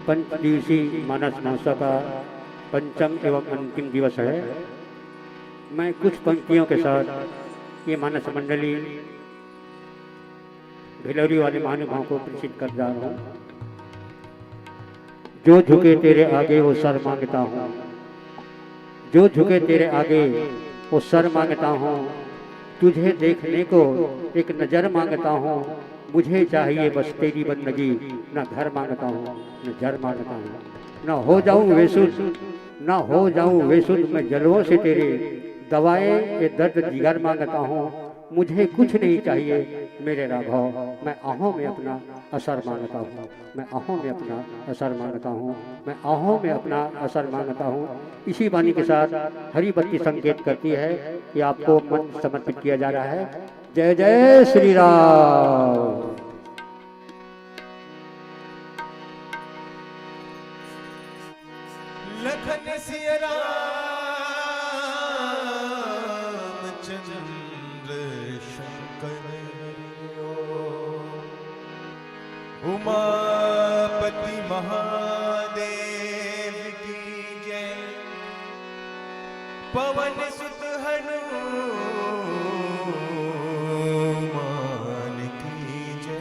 पंच दिवसीय मानस महोत्सव का पंचम एवं अंतिम दिवस है। मैं कुछ पंक्तियों के साथ ये मानस मंडली भिलौरी वाले महानुभाव को प्रसिद्ध कर जा रहा हूँ। जो झुके तेरे आगे वो सर मांगता हूँ, जो झुके तेरे आगे वो सर मांगता हूँ, तुझे देखने को एक नजर मांगता हूँ, मुझे चाहिए बस तेरी बंदगी, न घर मांगता हूँ न जर मांगता हूँ, न हो जाऊं वेसुद न हो जाऊं वेसुद, मैं जलवों से तेरे दवाएं ये दर्द जिगर मांगता हूँ, मुझे कुछ नहीं चाहिए मेरे राघव, मैं आहों में अपना असर मांगता हूँ, मैं आहों में अपना असर मांगता हूँ, मैं आहों में अपना असर मांगता हूँ। इसी वाणी के साथ हरी बत्ती संकेत करती है कि आपको मन समर्पित किया जा रहा है। जय जय श्री राम। लखन सिया उमापति महादेव की जय। पवन सुत हनुमान की जय।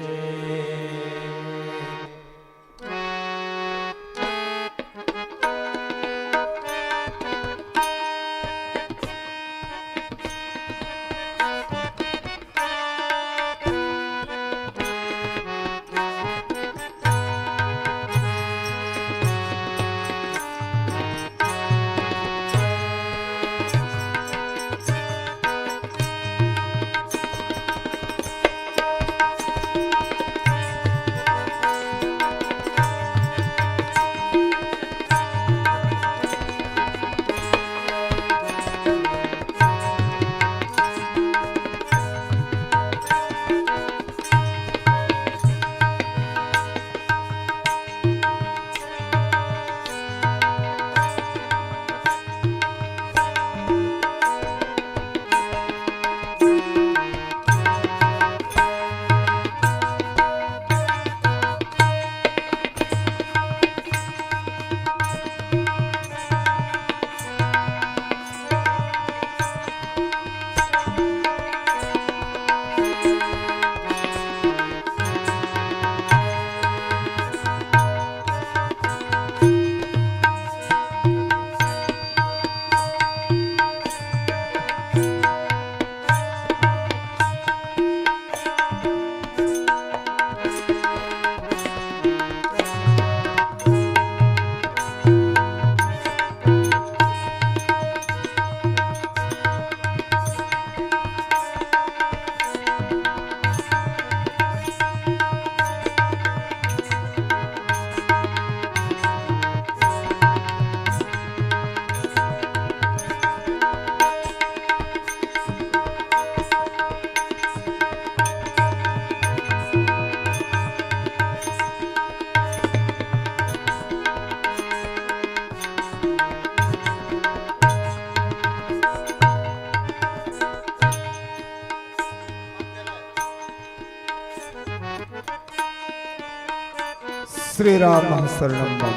श्री राम शरणम मम।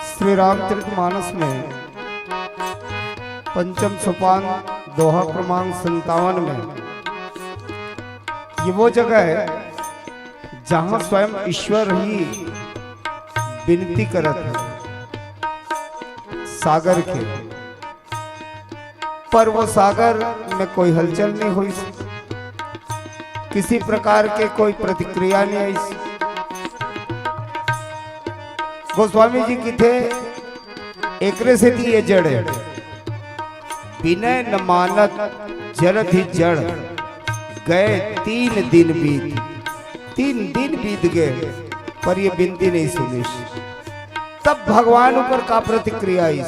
श्री रामचरितमानस में पंचम सोपान दोहा क्रमांक 57 में ये वो जगह है जहां स्वयं ईश्वर ही विनती करत है सागर के, पर वो सागर में कोई हलचल नहीं हुई, किसी प्रकार के कोई प्रतिक्रिया नहीं आई। गोस्वामी जी की थे एकरे से थी ये जड़ विनय न मानत जरत ही जड़, गए 3 दिन बीत गए पर ये बिनती नहीं सुनी। तब भगवान ऊपर का प्रतिक्रिया आई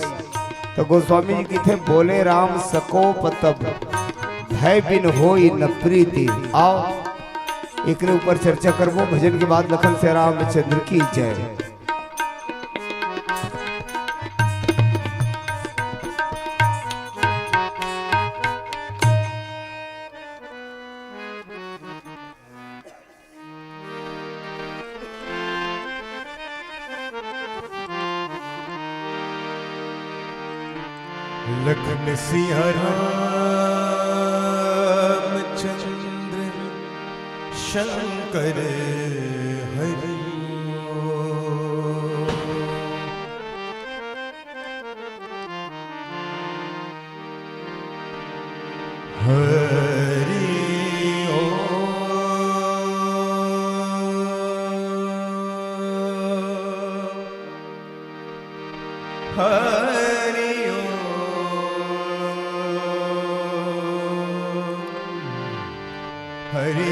तो गोस्वामी जी की थे बोले राम सकोप तब भय बिन होई न प्रीति। आओ एकरे ऊपर चर्चा करबो भजन के बाद। लखन से रामचंद्र की जय। लखन सिया रामचंद्र शंकर हरि हरि हरि हरि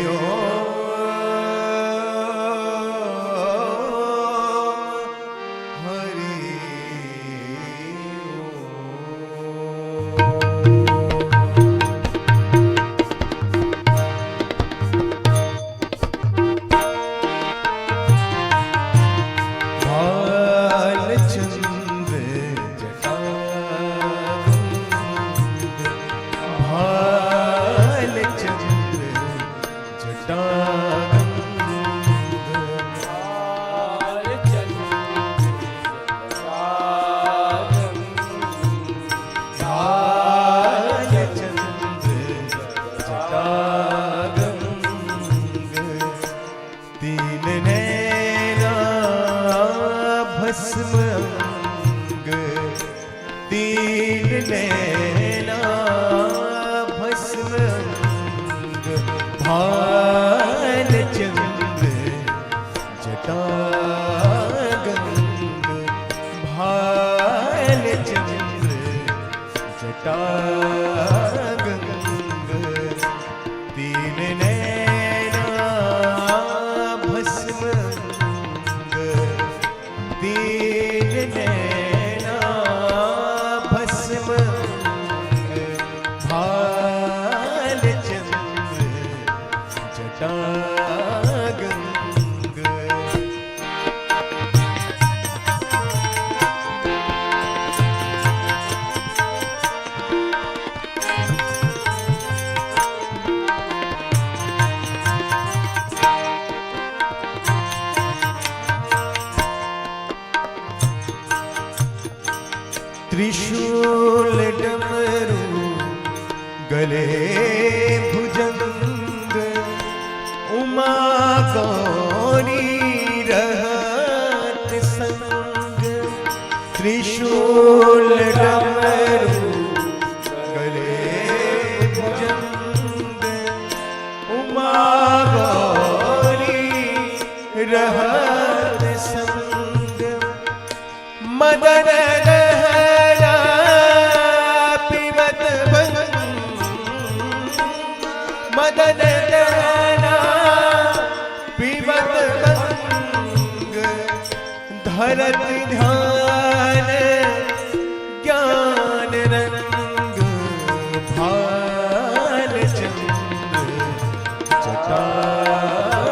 त्रिशूल डमरू गले भुजंग उमा गौरी रहत संग त्रिशूल डमरू गले भुजंग उमा गौरी रहत संग मदन मदन दहना पीवत भंग धरत ध्यान ज्ञान रंग भाल चंद्र जटागंग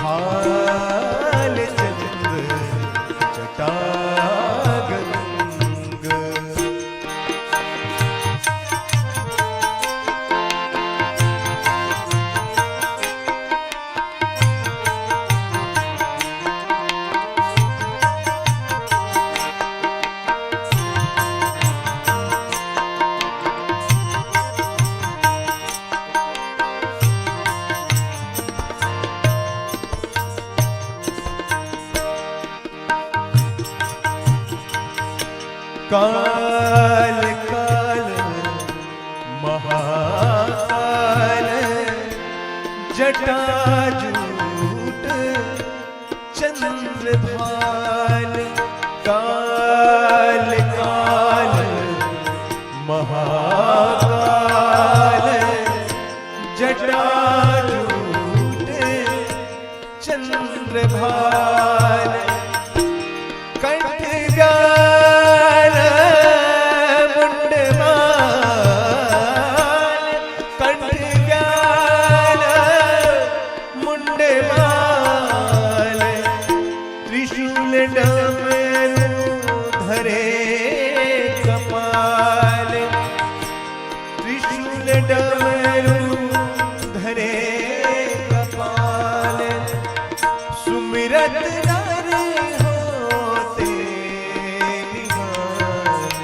भाल चंद्र जटागंग काल काल महाकाल जटाजूट चंद्रभाल काल काल महाकाल जटाजूट चंद्रभाल कंठ डमरू धरे कपाल सुमिरत नर होते निहाल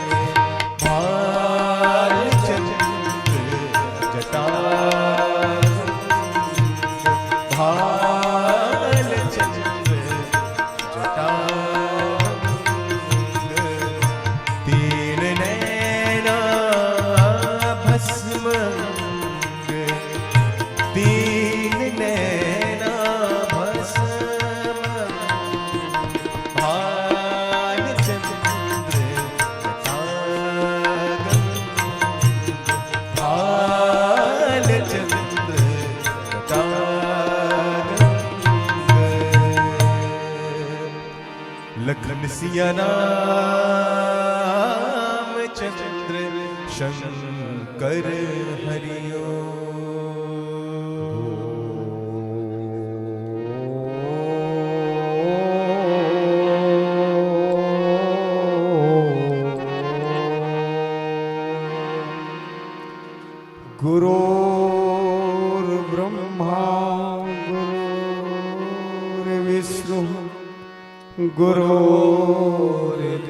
लखन सिया राम चंद्र शंकर हरिओ। गुरुर्ब्रह्मा गुरुर्विष्णु गुरुर्देव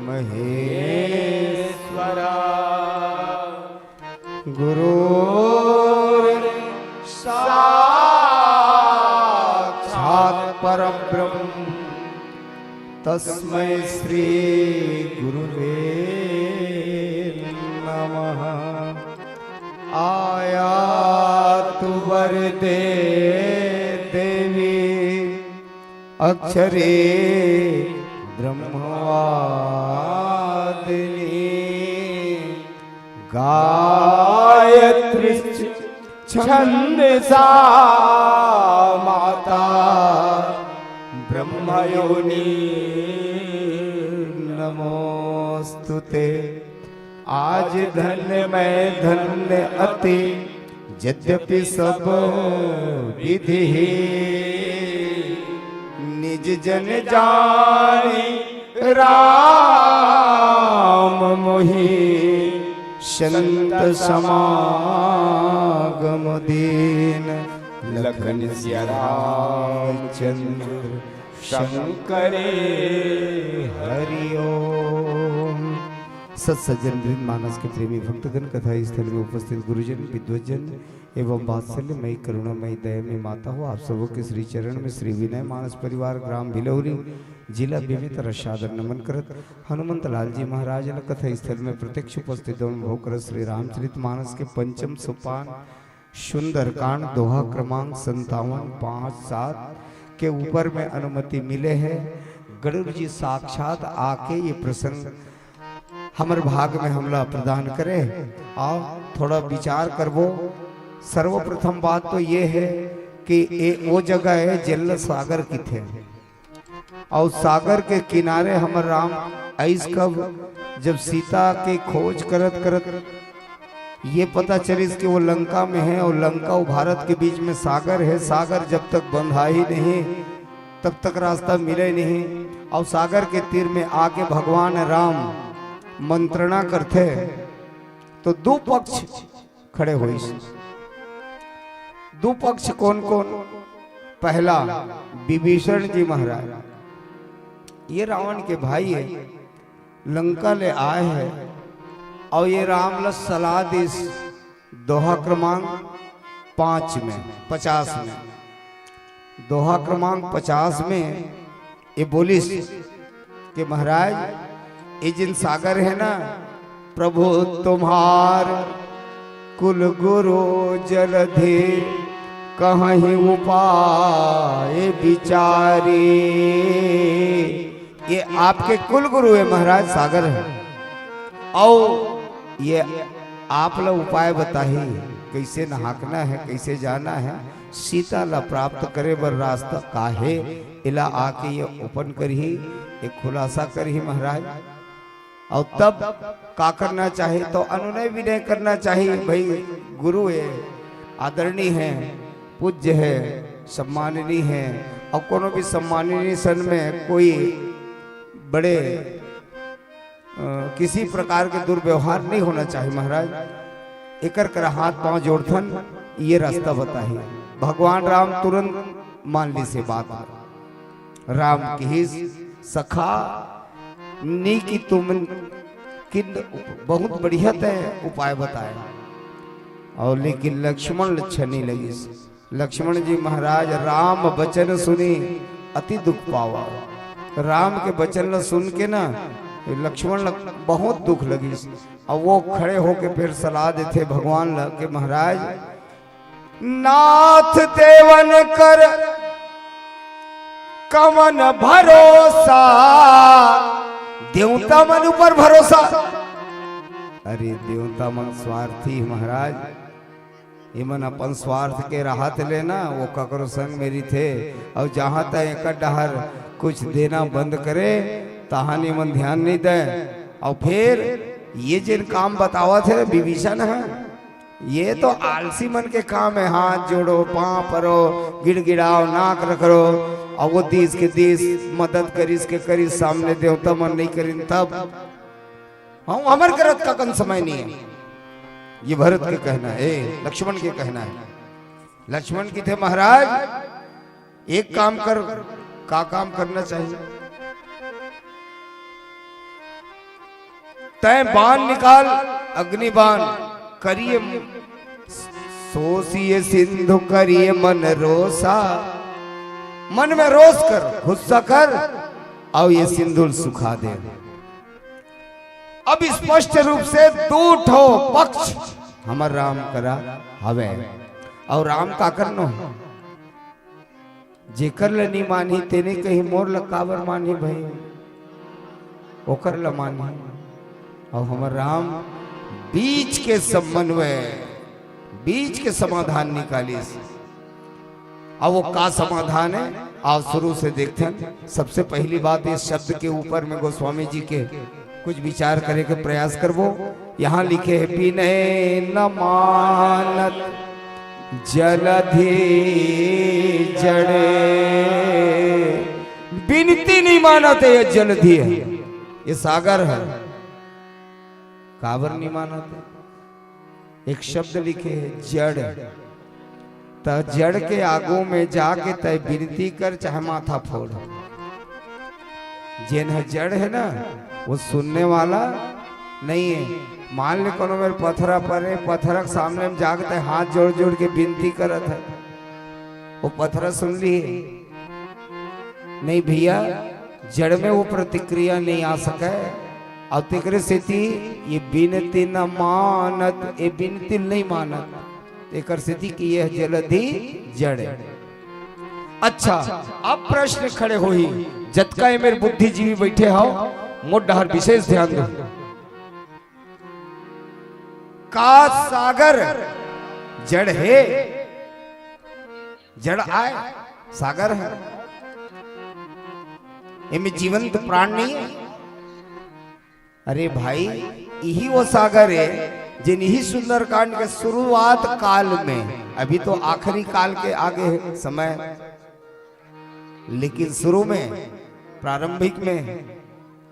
महेश्वरा गुरुर्साक्षात् परब्रह्म तस्मै श्री गुरुवे नमः। आयातु वरदे देवी अक्षरे ब्रह्मवादिनी गायत्री छंदसा माता ब्रह्मयोनि नमोस्तुते। आज धन्य मैं धन्य अति यद्यपि सब विधि निज जन जानी राम मोहि संत समागम दीन लखन सिया रामचंद्र शंकरे हरिओम। सत्सज्जन वृंद मानस के प्रेमी भक्तगण कथा स्थल में उपस्थित गुरुजन विद्वजन एवं वात्सल्यमयी करुणामयी दयामयी माता हो, आप सबों के श्री चरण में श्री विनय मानस परिवार ग्राम भिलौरी जिला बेमेतर सादर नमन करत हनुमंत लाल जी महाराज कथा स्थल में प्रत्यक्ष उपस्थित अनुभव कर श्री रामचरित मानस के पंचम सोपान सुंदर कांड दोहा क्रमांक 57-5-7 के ऊपर में अनुमति मिले है। गरुड़ जी साक्षात आके ये प्रसंग हमर भाग में हमला प्रदान करे। आओ थोड़ा विचार करबो। सर्वप्रथम बात तो ये है कि वो जगह है जल सागर की थे और सागर के किनारे हमर राम ऐस कब जब सीता के खोज करत करत ये पता चली कि वो लंका में है और लंका और भारत के बीच में सागर है। सागर जब तक बंधा ही नहीं तब तक रास्ता मिले नहीं और सागर के तीर में आके भगवान राम मंत्रणा करते तो दो पक्ष खड़े हुए। दो पक्ष कौन कौन? पहला विभीषण जी महाराज, ये रावण के भाई है, लंका ले आए हैं और ये राम ल सलाह दिस दोहा क्रमांक 50 में दोहा क्रमांक 50 में ये बोलिस कि महाराज ये जिन सागर है ना, प्रभु तुम्हार कुल गुरु जलधि कहीं उपाय विचारी। ये आपके कुल गुरु है महाराज सागर है और ये आप लोग उपाय बताइए कैसे नहाकना है, कैसे जाना है, सीता ला प्राप्त करे बर रास्ता काहे इला आके ये ओपन करी, एक खुलासा करी महाराज। और तब का करना चाहिए तो अनुनय विनय करना चाहिए। भाई गुरु है, आदरणीय है, पूज्य है, सम्माननीय है और कोनो भी सम्माननीय सन में कोई बड़े किसी प्रकार के दुर्व्यवहार नहीं होना चाहिए महाराज। एकर कर हाथ पांव जोड़थन ये रास्ता बताइए। भगवान राम तुरंत मान ली से बात। राम की सखा नी की तुम किन बहुत बढ़िया तय उपाय बताए और लेकिन लक्ष्मण लक्षण नहीं लगी। लक्ष्मण जी महाराज राम वचन सुनी अति दुख पावा। राम के वचन सुन के ना लक्ष्मण बहुत दुख लगी और वो खड़े होके फिर सलाह देते भगवान के महाराज नाथ देवन कर कमन भरोसा, देवता मन ऊपर भरोसा। अरे देवता मन स्वार्थी महाराज, इमन अपन स्वार्थ के राहत लेना वो ककरो संग मेरी थे और जहां तक एक डहर कुछ देना बंद करे, तहानी मन ध्यान नहीं दे। और फिर ये जिन काम बतावा थे विभीषण है, ये तो आलसी मन के काम है। हाथ जोड़ो, पाँव परो, गिड़गिड़ाओ, नाक रखो, और वो दिस के दिस मदद करीस के करीस, सामने देवता मन नहीं करी तब हम अमर करत का कन समय नहीं है। ये भरत के कहना है, लक्ष्मण के कहना है। लक्ष्मण की थे महाराज एक काम कर, का काम करना चाहिए? तय बाण निकाल, अग्नि बाण करिए, सोसिए सिंधु करिए मन रोसा। मन में रोष कर, गुस्सा कर, और ये सिंधु सुखा दे। अब स्पष्ट रूप से दो ठो पक्ष हमर राम करा हवे, और राम का करनो जेकर ल नहीं मानी तेने कहीं मोर ल काबर मानी भाई, ओकर ल मानी। और हमर राम बीच के समन्वय, बीच के समाधान निकाली। अब वो का समाधान है आप शुरू से देखते हैं। सबसे पहली बात इस शब्द के ऊपर में गोस्वामी जी के कुछ विचार करे के प्रयास करवो। यहाँ लिखे है विनय न मानत जलधि जड़े, विनती नहीं मानते, ये जलधि है, ये सागर है, काबर नहीं मानते। एक शब्द लिखे है जड़, तो जड़ के आगू में जाके तय विनती कर, चाहे माथा फोड़। जिन है जड़ है ना, वो सुनने वाला नहीं है। मान ले कोनो मेरे पत्थरा पर है, पत्थर के सामने में जाके हाथ जोड़ जोड़ के विनती करत है, वो पत्थर सुन ली है नहीं भैया, जड़ में वो प्रतिक्रिया नहीं आ सके। और तिकरे स्थिति ये विनती न मानत, ये विनती नहीं मानत, एक स्थिति की यह जलधि जड़। अच्छा, अब प्रश्न खड़े हो ही, जतका ये मेरे बुद्धिजीवी बैठे हो, मोट डहर विशेष ध्यान दो। का सागर जड़ है, जड़ आए सागर है, इनमें जीवंत प्राण नहीं है। अरे भाई, यही वो सागर है जिन ही सुंदरकांड के शुरुआत काल में, अभी तो आखिरी काल के आगे है समय, लेकिन शुरू में प्रारंभिक में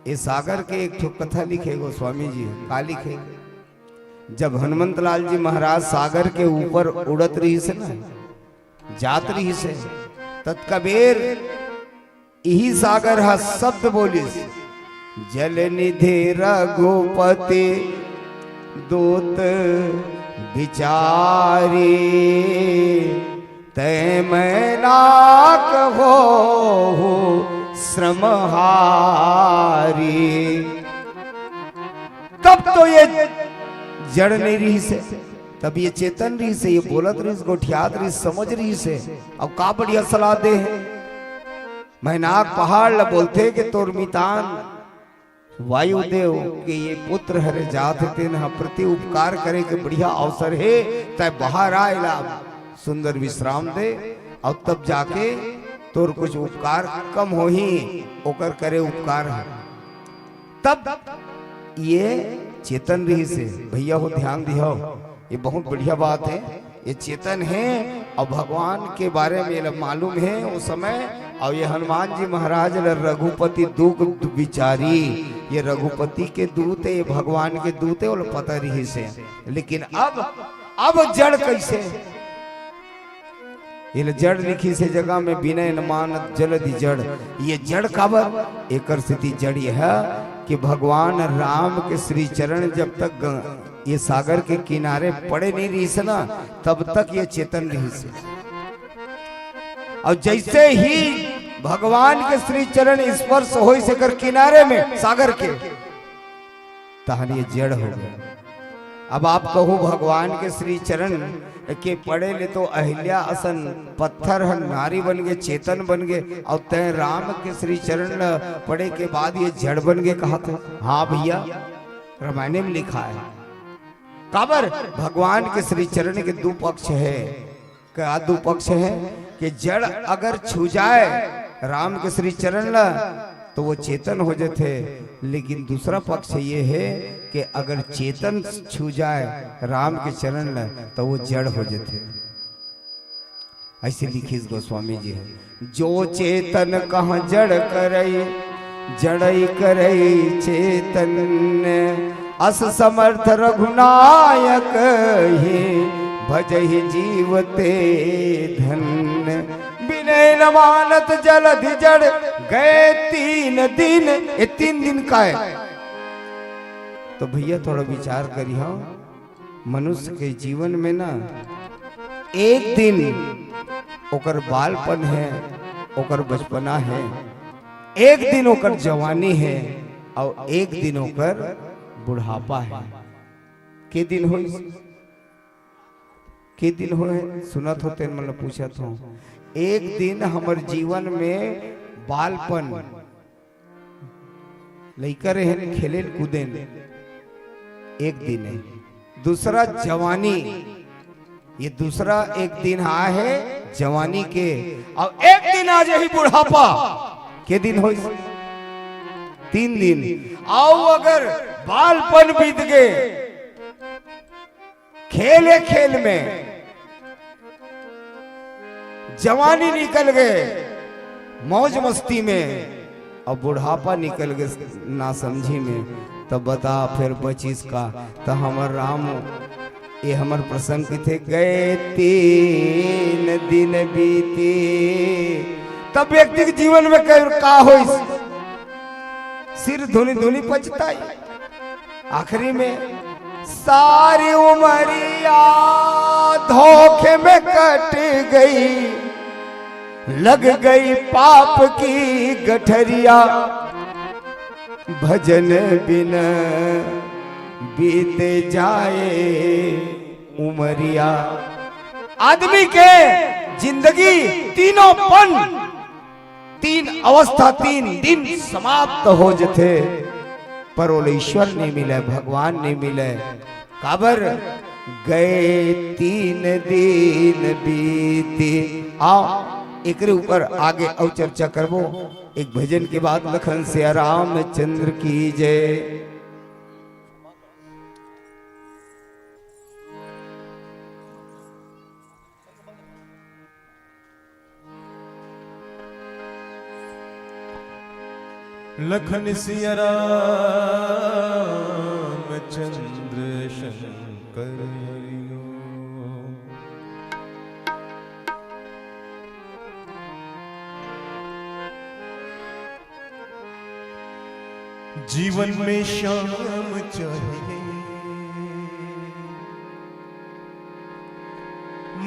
इस सागर के एक कथा लिखे गोस्वामी जी। का लिखे? जब हनुमंत लाल जी महाराज सागर के ऊपर उड़त रही से ना, जात रही से, तत्कबीर यही सागर हा शब्द बोलिस, जल निधि रघुपति दूत विचारी, तय मैं नाक हो श्रमहारी। तब तो ये जड़ नहीं रही से, तब ये चेतन रही से, ये बोलत रही से, गोठियात रही, समझ रही से। अब का बढ़िया सलाह दे है। मैनाक पहाड़ ल बोलते कि तोर मितान वायुदेव के ये पुत्र हरे जात तेन प्रति उपकार करे के बढ़िया अवसर है, तय बाहर आएला, सुंदर विश्राम दे, और तब जाके तोर कुछ उपकार कम हो ही ओकर करे उपकार है। तब ये चेतन रही से, भैया हो ध्यान दियो, ये बहुत बढ़िया बात है, ये चेतन है और भगवान के बारे में मालूम है उस समय। और ये हनुमान जी महाराज रघुपति दूत विचारी, ये रघुपति के दूत है, ये भगवान के दूत है, और पता रही से। लेकिन अब जड़ कैसे? ये जड़ लिखी से जगह में विनय न मानत जलधि जड़। ये जड़ काबर? एक स्थिति जड़ यह है कि भगवान राम के श्री चरण जब तक ये सागर के किनारे पड़े नहीं रही से ना, तब तक ये चेतन रही से। और जैसे ही भगवान के श्री चरण स्पर्श हो से कर किनारे में सागर के, तहन ये जड़ हो गया। अब आप कहो भगवान के श्री चरण के पड़े ले तो अहिल्या असन पत्थर हन नारी बन गए, चेतन बन गए, और तय राम के श्री चरण पड़े के बाद ये जड़ बन गए। कहा था? हाँ भैया, रामायण में लिखा है। काबर? भगवान के श्री चरण के दो पक्ष है। क्या दो पक्ष है? कि जड़ अगर छू जाए राम के श्री चरण ला तो वो चेतन हो जाते। लेकिन दूसरा पक्ष ये है कि अगर चेतन छू जाए राम के चरण ला तो वो जड़ हो जाते। ऐसे लिखी गोस्वामी जी है, जो चेतन कहाँ जड़ करई जड़ई करई चेतन, अस समर्थ रघुनायक ही भजहि जीवते धन्य, विनय न मानत जलधि जड़ गए 3 दिन। ये 3 दिन का है। तो भैया थोड़ा विचार करी, हाँ मनुष्य के जीवन में ना एक दिन ओकर बालपन है, ओकर बचपना है, एक दिन ओकर जवानी है और एक दिन ओकर बुढ़ापा है। के दिन हो के दिन हो सुनत होते मतलब पूछत हो। एक दिन हमर जीवन में बालपन लइका रहे खेले कूदे एक दिन है। दूसरा जवानी, ये दूसरा एक दिन है जवानी के, और एक दिन आ जाए बुढ़ापा। के दिन हो 3 दिन। आओ अगर बालपन बीत गए खेले खेल में, जवानी निकल गए मौज मस्ती में, और बुढ़ापा निकल गए ना समझी में, तब बता फिर बचिस का। तो हमर राम ये हमर प्रसंग थे, गए 3 दिन बीते। तब व्यक्ति के जीवन में का हो, सिर धुनी धुनी पचताई। आखिरी में सारी उमरिया धोखे में कट गई, लग गई पाप की गठरिया, भजन बिना बीते जाए उमरिया। आदमी के जिंदगी तीनों पन, 3 अवस्था 3 दिन समाप्त हो जाते, पर वो ईश्वर नहीं मिले, भगवान नहीं मिले। काबर गए 3 दिन बीते। आओ एक ऊपर आगे और चर्चा करबो। एक भजन के बाद लखन से रामचंद्र की जय। लखन सिया रामचंद्र शंकर हरिओ। जीवन में श्याम चाहिए,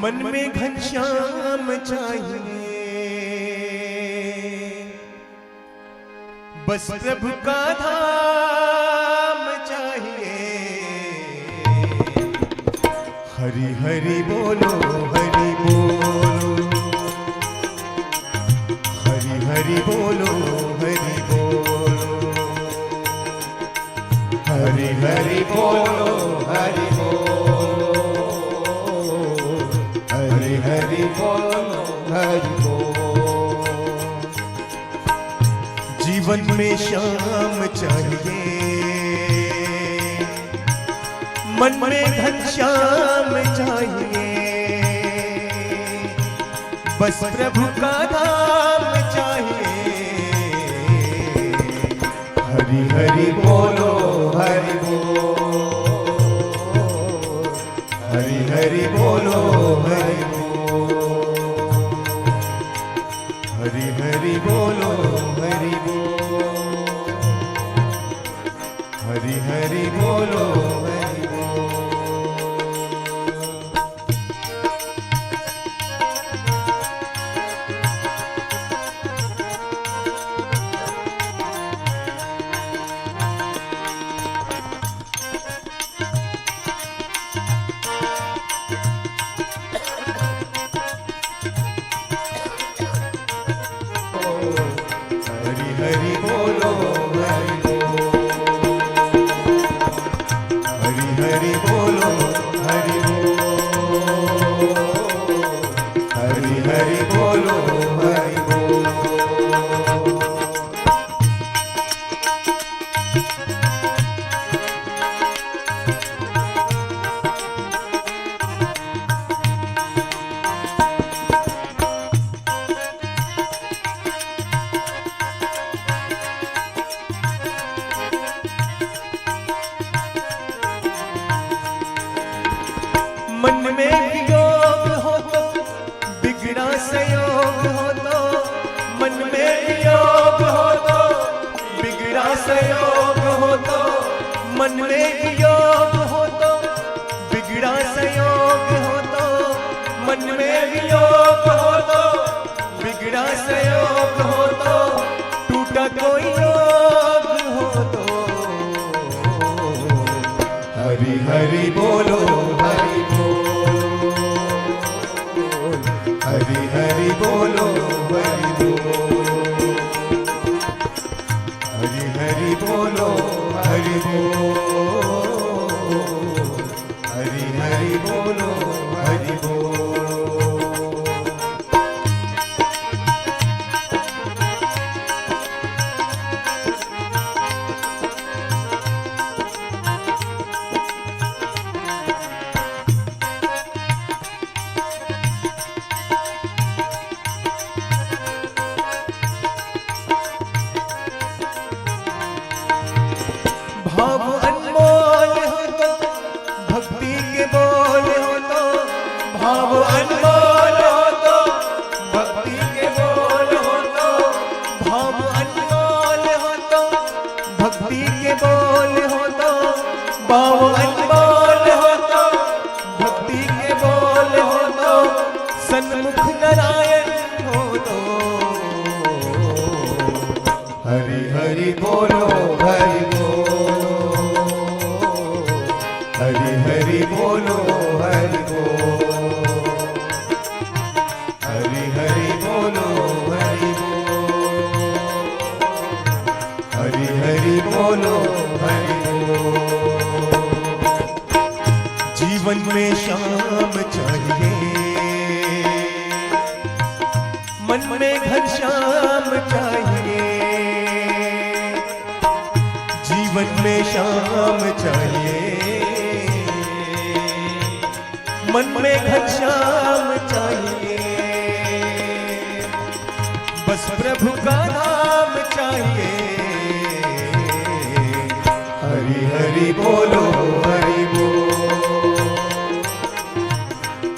मन में घनश्याम चाहिए, बस प्रभु का धाम चाहिए। हरि हरि बोलो, हरि बोलो, हरि हरि बोलो, हरि बोलो, हरि हरि बोलो, हरि बोलो, हरि हरि बोलो, हरि बोलो। जीवन में श्याम चाहिए, मन में घनश्याम चाहिए, बस प्रभु का धाम चाहिए। हरि हरि बोलो, हरि बोलो, हरि हरि बोलो, हरि बोलो, हरि हरि बोलो, हरि बोलो, हरि हरि बोलो, हरि बोलो। हरि हरि बोलो, हरि बोलो, हरि हरि बोलो, हरि बोलो, हरि हरि बोलो, हरि बोलो, तेरा संयोग हो तो टूटा कोई योग हो तो हरि हरि बोलो हरि बोल, हरि हरि बोलो हरि बोल, हरि हरि बोलो हरि बोल, हरि हरि बोलो हरि बोल। भाव अनमोल हो तो भक्ति के बोल हो तो, भाव अनमोल हो तो भक्ति के बोल हो तो, भाव अनमोल हो तो भक्ति के बोल हो तो, भाव अनमोल हो तो भक्ति के बोल हो तो, सन्मुख नारायण हो तो हरि हरि बोलो हरि बोल, हरि हरि बोलो हरि बोल, हरि हरि बोलो हरि बोल, हरि हरि बोलो हरि बोल। जीवन में शाम चाहिए, मन में घनश्याम चाहिए, जीवन में शाम चाहिए, मन में घनश्याम चाहिए, बस प्रभु का नाम चाहिए। हरि हरि बोलो हरि बोल,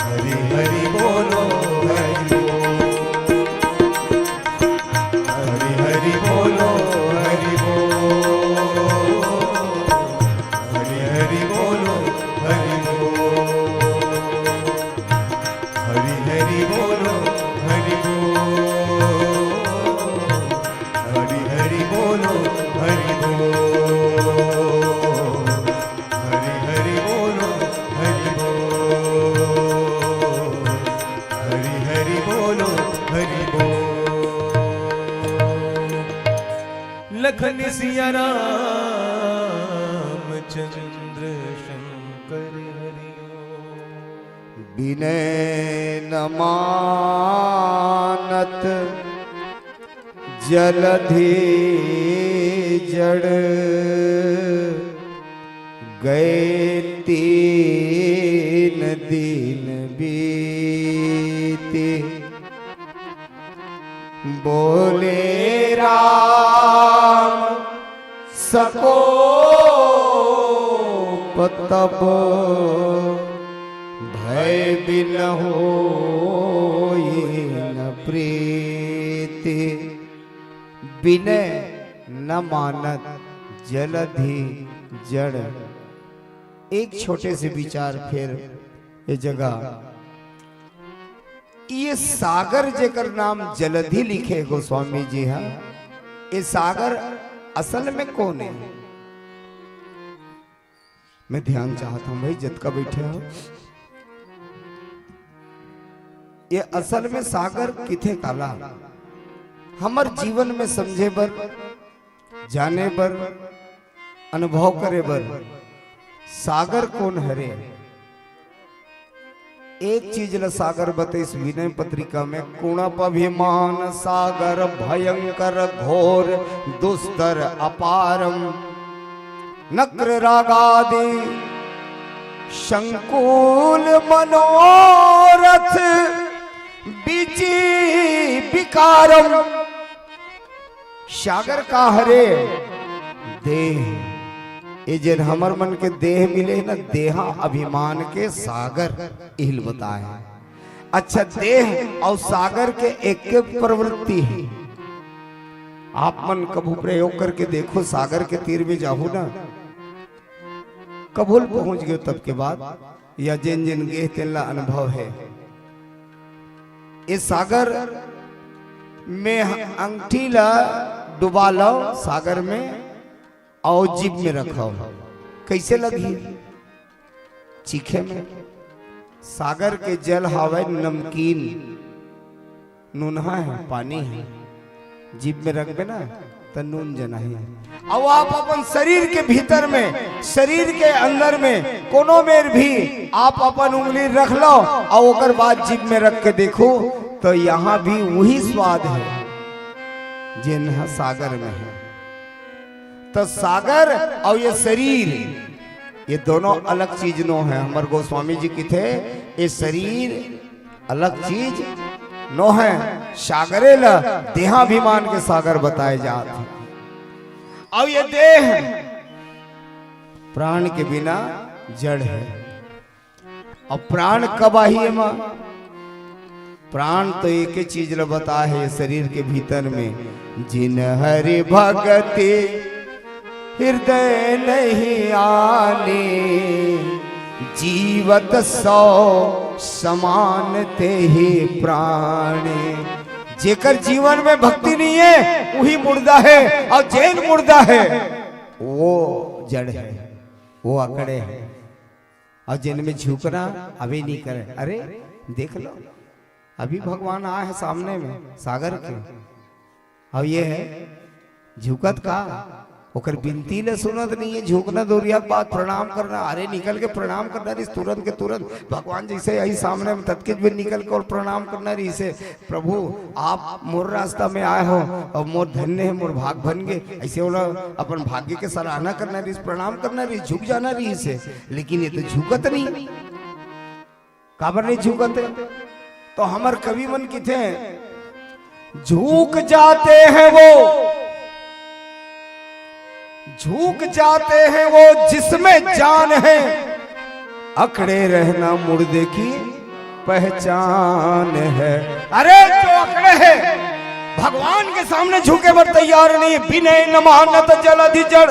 हरि हरि बोलो हरि बोल, हरि हरि बोलो हरि बोल, हरि हरि बोलो हरि बोल, हरि हरि बोलो हरि बोल, हरि हरि बोलो हरि बोल, हरि हरि बोलो हरि बोल, हरि हरि बोलो हरि बोल। लखन सिया राम चंद्र शंकर हरि ओम। विनय न मानत जलधि जड़ गए 3 दिन बीते, बोले राम सको तब भय बिन होई न प्रीति, विनय न मानत जलधि जड़। एक छोटे से विचार फिर ये जगह, ये सागर जेकर नाम जलधि लिखे गोस्वामी जी हैं, ये सागर असल में कौन है? मैं ध्यान चाहता हूं भाई, जतका बैठे हो, ये असल में सागर किथे काला हमर जीवन में समझे बर, जाने बर, अनुभव करे बर सागर कौन हरे। एक चीज ल सागर बते इस विनय पत्रिका में, कुणपभिमान सागर भयंकर घोर दुस्तर अपारम, नक्र रागादि शंकुल मनोरथ बीची विकारम। सागर का हरे देह, ये जन हमर मन के देह मिले न, देहा अभिमान के सागर इहिल बताए। अच्छा, देह और सागर के एक के प्रवृत्ति है। आप मन कभू प्रयोग करके देखो, सागर के तीर में जाहू ना, कबूल पहुंच गए तब के बाद, या जिन जिन गे तेला अनुभव है। ये सागर मैं अंगठी ला डुबा लो सागर में और जीभ में रखो, कैसे लगी? चीखे में। सागर के जल हवा नमकीन नूनहा है, पानी है, जीभ में रख ना तो नून जना है। अब आप अपन शरीर के भीतर में, शरीर के अंदर में कोनो में भी आप अपन उंगली रख लो और ओकर बाद जीभ में रख के देखो तो यहाँ भी वही स्वाद है जिन्हा सागर में है। तो सागर और ये शरीर ये दोनों अलग चीज नो है। हमारे गोस्वामी जी की थे ये शरीर अलग चीज नो है, सागरे ला देहाभिमान के सागर बताए जाते। और ये देह प्राण के बिना जड़ है। और प्राण कब आई है मां? प्राण तो एक ही चीज ला बता है शरीर के भीतर में, जिन हरि भगति हृदय नहीं आने, जीवत सौ समान ते ही प्राणे। जेकर जीवन में भक्ति नहीं है वही मुर्दा है, और जैन मुर्दा है वो जड़ है, वो अकड़े है। और जिनमें झुकना अभी नहीं करे। अरे देख लो अभी भगवान आए हैं सामने में सागर के, और ये है झुकत का ओकर बिनती ले सुनत नहीं है। झुकना दूरिया बात, प्रणाम करना, अरे निकल के प्रणाम करना रही तुरंत के तुरंत भगवान जैसे यही सामने में तत्किच भी निकल के और प्रणाम करना रही से, प्रभु आप मोर रास्ता में आए हो और मोर धन्य है, मोर भाग बन गए, ऐसे बोला अपन भाग्य के सराहना करना रही, प्रणाम करना रही, झुक जाना रही से। लेकिन ये तो झुकत नहीं, काबर नहीं झुकते? तो हमार कवि मन की थे झुक जाते हैं वो, झुक जाते हैं वो जिसमें जान है, अकड़े रहना मुर्दे की पहचान है। अरे जो अकड़े है भगवान के सामने झुके पर तैयार नहीं, विनय न मानत जलधि जड़,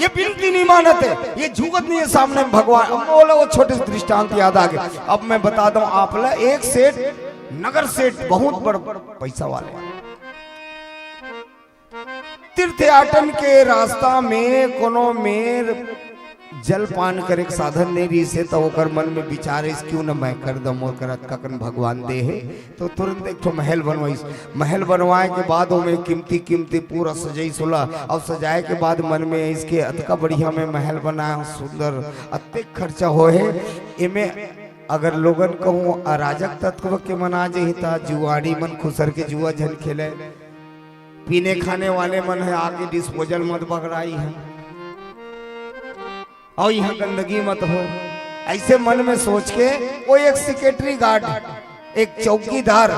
ये बिनती नहीं मानते, ये झुकत नहीं है सामने भगवान। अब बोला वो छोटे से दृष्टांत याद आ गए। अब मैं बता दूं आप ला, एक सेठ नगर सेठ बहुत बड़ा पैसा वाले, तीर्थयाटन के रास्ता में कोनो मेर जल पान करे के साधन नहीं रही से, तो ओकर मन में विचार इस क्यों न मैं कर दम और करत ककन भगवान दे है। तो तुरंत एक तो महल बनवाई, महल बनवाए के बाद में कीमती कीमती पूरा सजाई सुला, और सजाए के बाद मन में इसके अतका बढ़िया में महल बनाया सुंदर, अत्यधिक खर्चा हो है। इमे अगर लोगन कहूँ अराजक तत्व के मना जहिता, जुआड़ी मन खुसर के जुआ झन खेले, पीने खाने वाले मन है आगे डिस्पोजल मत बगड़ाई है, और यहाँ गंदगी मत हो, ऐसे मन में सोच के वो एक सेक्रेटरी गार्ड, एक चौकीदार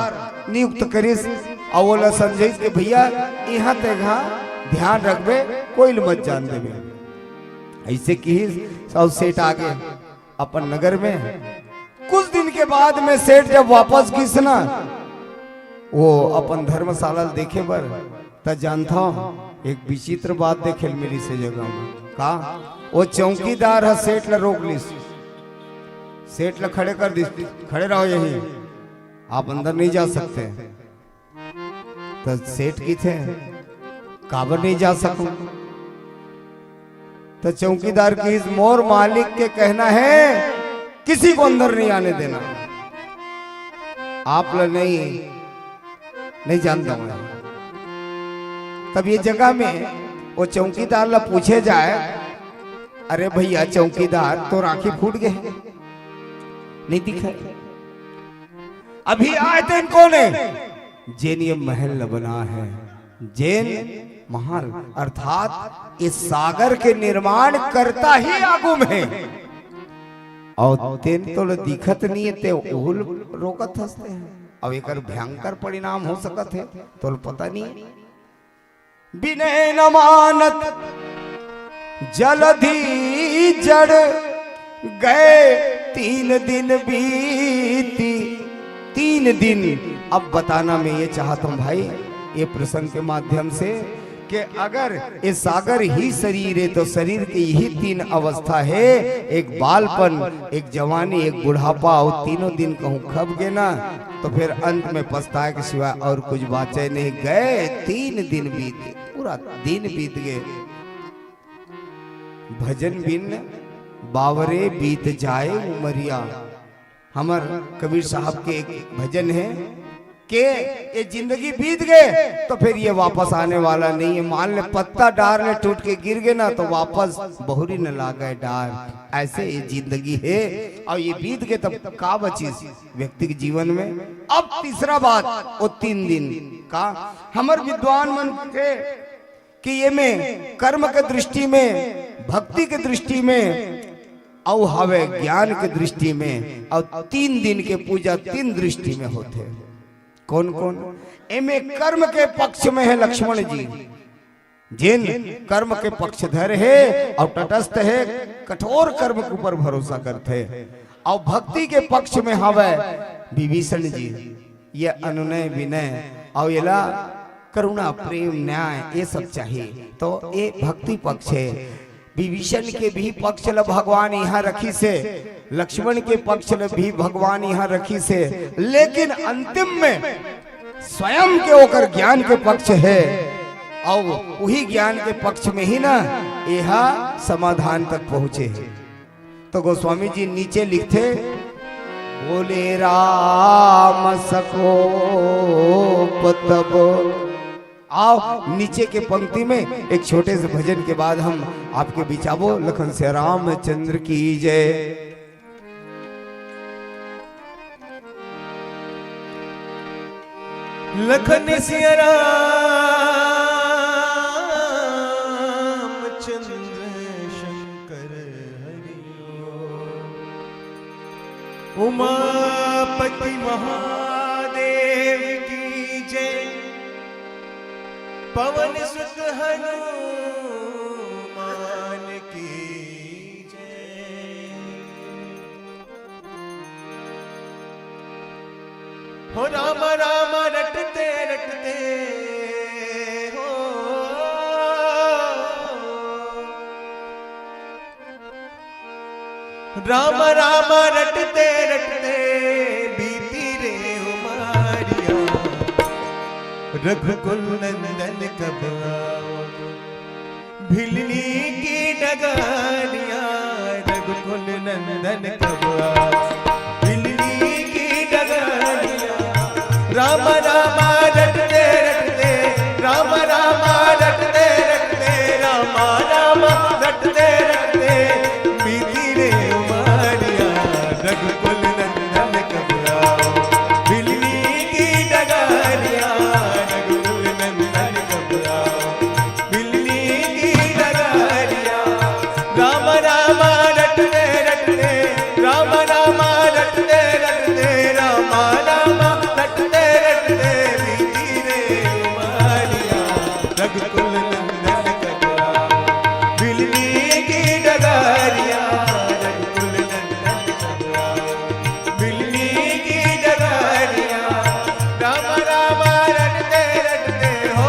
नियुक्त करिस, और वो समझे कि भैया यहाँ तक ध्यान रखबे, कोई मत जान देवे। ऐसे की सब सेठ आगे अपन नगर में। कुछ दिन के बाद में सेठ जब वापस गिस ना, वो अपन धर्मशाला देखे बर, त जानता हूँ एक विचित्र बात देखे मिली से जगह में। का वो चौकीदार है सेठ ला रोक लिस, सेठ ला खड़े कर दी, खड़े रहो यही, आप अंदर नहीं जा सकते। तो सेठ की थे काबर नहीं जा सकूं? तो चौकीदार की इस मोर मालिक के कहना है किसी को अंदर नहीं आने देना। आप ला नहीं जानता हूं। तब ये जगह में वो चौकीदार ला पूछे जाए, अरे भैया चौकीदार तो राखी फूट गए, नहीं दिखा, अभी आए थे इनको ने, जैन ये महल बना है, जैन महल अर्थात इस सागर के निर्माण करता ही आगू में है, और तेन तो दिखत नहीं है, ते उहुल रोकत हंसते हैं। अब एक भयंकर परिणाम हो सकत है तो पता नहीं। बिने न मानत जलधि जड़ गए 3 दिन बीती, 3 दिन। अब बताना मैं ये चाहता हूं भाई ये प्रसंग के माध्यम से कि अगर ये सागर ही शरीर है तो शरीर की यही तीन अवस्था है, एक बालपन, एक जवानी, एक बुढ़ापा, और तीनों दिन कहूँ खप गए ना तो फिर अंत में पछताए के सिवाय और कुछ बातें नहीं। गए 3 दिन बीत गए, पूरा दिन बीत गए। भजन बिन बावरे बीत जाए उमरिया। हमार कबीर साहब के एक भजन है कि ये जिंदगी बीत गए तो फिर ये वापस आने वाला नहीं है। मान ले पत्ता डार में टूट के गिर गए ना तो वापस बहुरी न लागे डार, ऐसे ये जिंदगी है और ये बीत गए तब का बची व्यक्ति के जीवन में। अब तीसरा बात वो 3 दिन का हमार विद्वान मन के कि ये में कर्म के दृष्टि में, भक्ति के दृष्टि में और हवे ज्ञान के दृष्टि में, और 3 दिन के पूजा 3 दृष्टि में होते हैं। कौन कौन? एमे कर्म के पक्ष में है लक्ष्मण जी, जिन कर्म के पक्षधर है और तटस्थ है, कठोर कर्म के ऊपर भरोसा करते हैं। और भक्ति के पक्ष में हवे विभीषण जी, ये अनुनय विनय और ये करुणा प्रेम न्याय ये सब चाहिए, तो ये भक्ति पक्ष है। विभीषण के भी पक्ष ल भगवान यहाँ रखी से, लक्ष्मण के पक्ष ल भी भगवान यहाँ रखी से, लेकिन अंतिम में स्वयं के होकर ज्ञान के पक्ष है और वही ज्ञान के पक्ष में ही ना यह समाधान तक पहुंचे हैं। तो गोस्वामी जी नीचे लिखते, बोले राम सको तब। आओ नीचे के पंक्ति में एक छोटे से भजन के बाद हम आपके बिचावो लखन से रामचंद्र की जय। लखन सिया रामचंद्र शंकर हरिओ, उमापति महादेव की जय, पवन सुत हनुमान की जय। हो राम राम रटते रटते हो, राम राम रटते रटते बीती रे उमारिया, रघुकुल नंदन कब आओगे, भिलनी की डगारिया, रघुकुल नंदन कब आओगे, भिलनी की डगारिया। राम राम रटते रटते, राम राम रटते रटते, राम राम रटते रटते बीती रे उमारिया, रघुकुल नंदन कब आओगे, भिलनी की डगारिया, रघुकुल नंदन कब आओगे, भिलनी की डगारिया। राम राम रटते रटते, राम राम रटते रटते, राम राम रटते रटते बीती रे उमारिया, रघुकुल नंदन कब आओगे, भिलनी की डगारिया, रघुकुल नंदन कब आओगे, भिलनी की डगारिया। राम राम रटते रटते हो।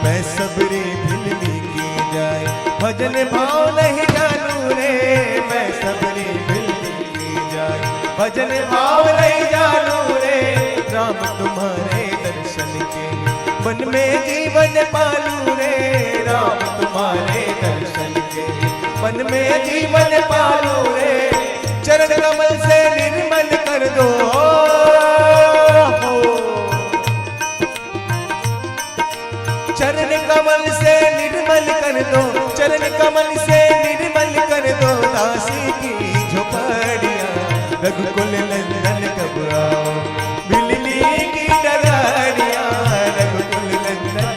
मैं सबरे भिलनी की जाए, भजन भाव नहीं जानू रे, मैं सबरे भिलनी की जाए, भजन भाव नहीं जानू रे। राम तुम्हारे दर्शन के मन में जीवन पालू रे, राम तुम्हारे दर्शन के मन में जीवन पालू रे। चरण कमल से निर्मल कर दो चरण कमल से निर्मल कर दो, चरण कमल से निर्मल कर दो दासी की झोपड़िया, रघुकुल नंदन कब आओ, भिलनी की डगारिया, रघुकुल नंदन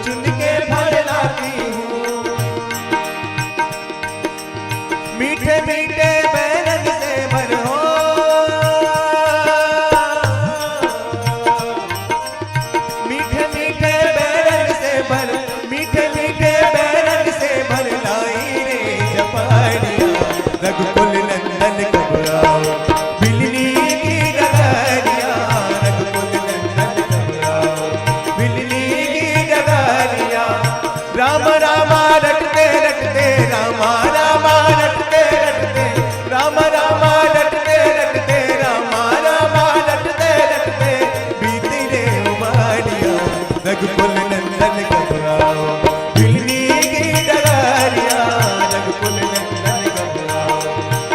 चुन के भर लाती हूँ। मीठे मीठे बैरंग से भर हो, मीठे मीठे बैरंग से भर, मीठे मीठे बैरंग से भर लाई रे जपाड़िया। रघुकुल नंदन कब आओ बिलनी की डगरिया, रघुकुल नंदन कब आओ बिलनी की डगरिया। राम रामा रटते रटते, रामा रामा रटते रटते, राम रामा रटते रटते, रामा रामा रटते रटते बीती रे उमारिया। रघुकुल नंदन कब आओ बिलनी की डगरिया, रघुकुल नंदन कब आओ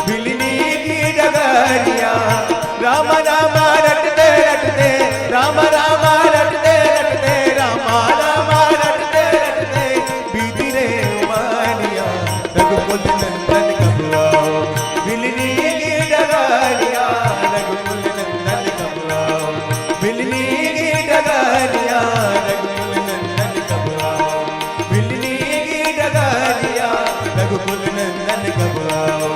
बिलनी की डगरिया। राम रामा रटते रटते, राम रामा रटते रटते, रामा रामा रटते रटते बीती रे उमारिया। रघुकुल नंदन कब आओ बिलनी की डगरिया, रघुकुल नंदन कब आओ बिलनी की डगरिया, रघुकुल नंदन कब आओ बिलनी की डगरिया। रघुकुल नंदन कब आओ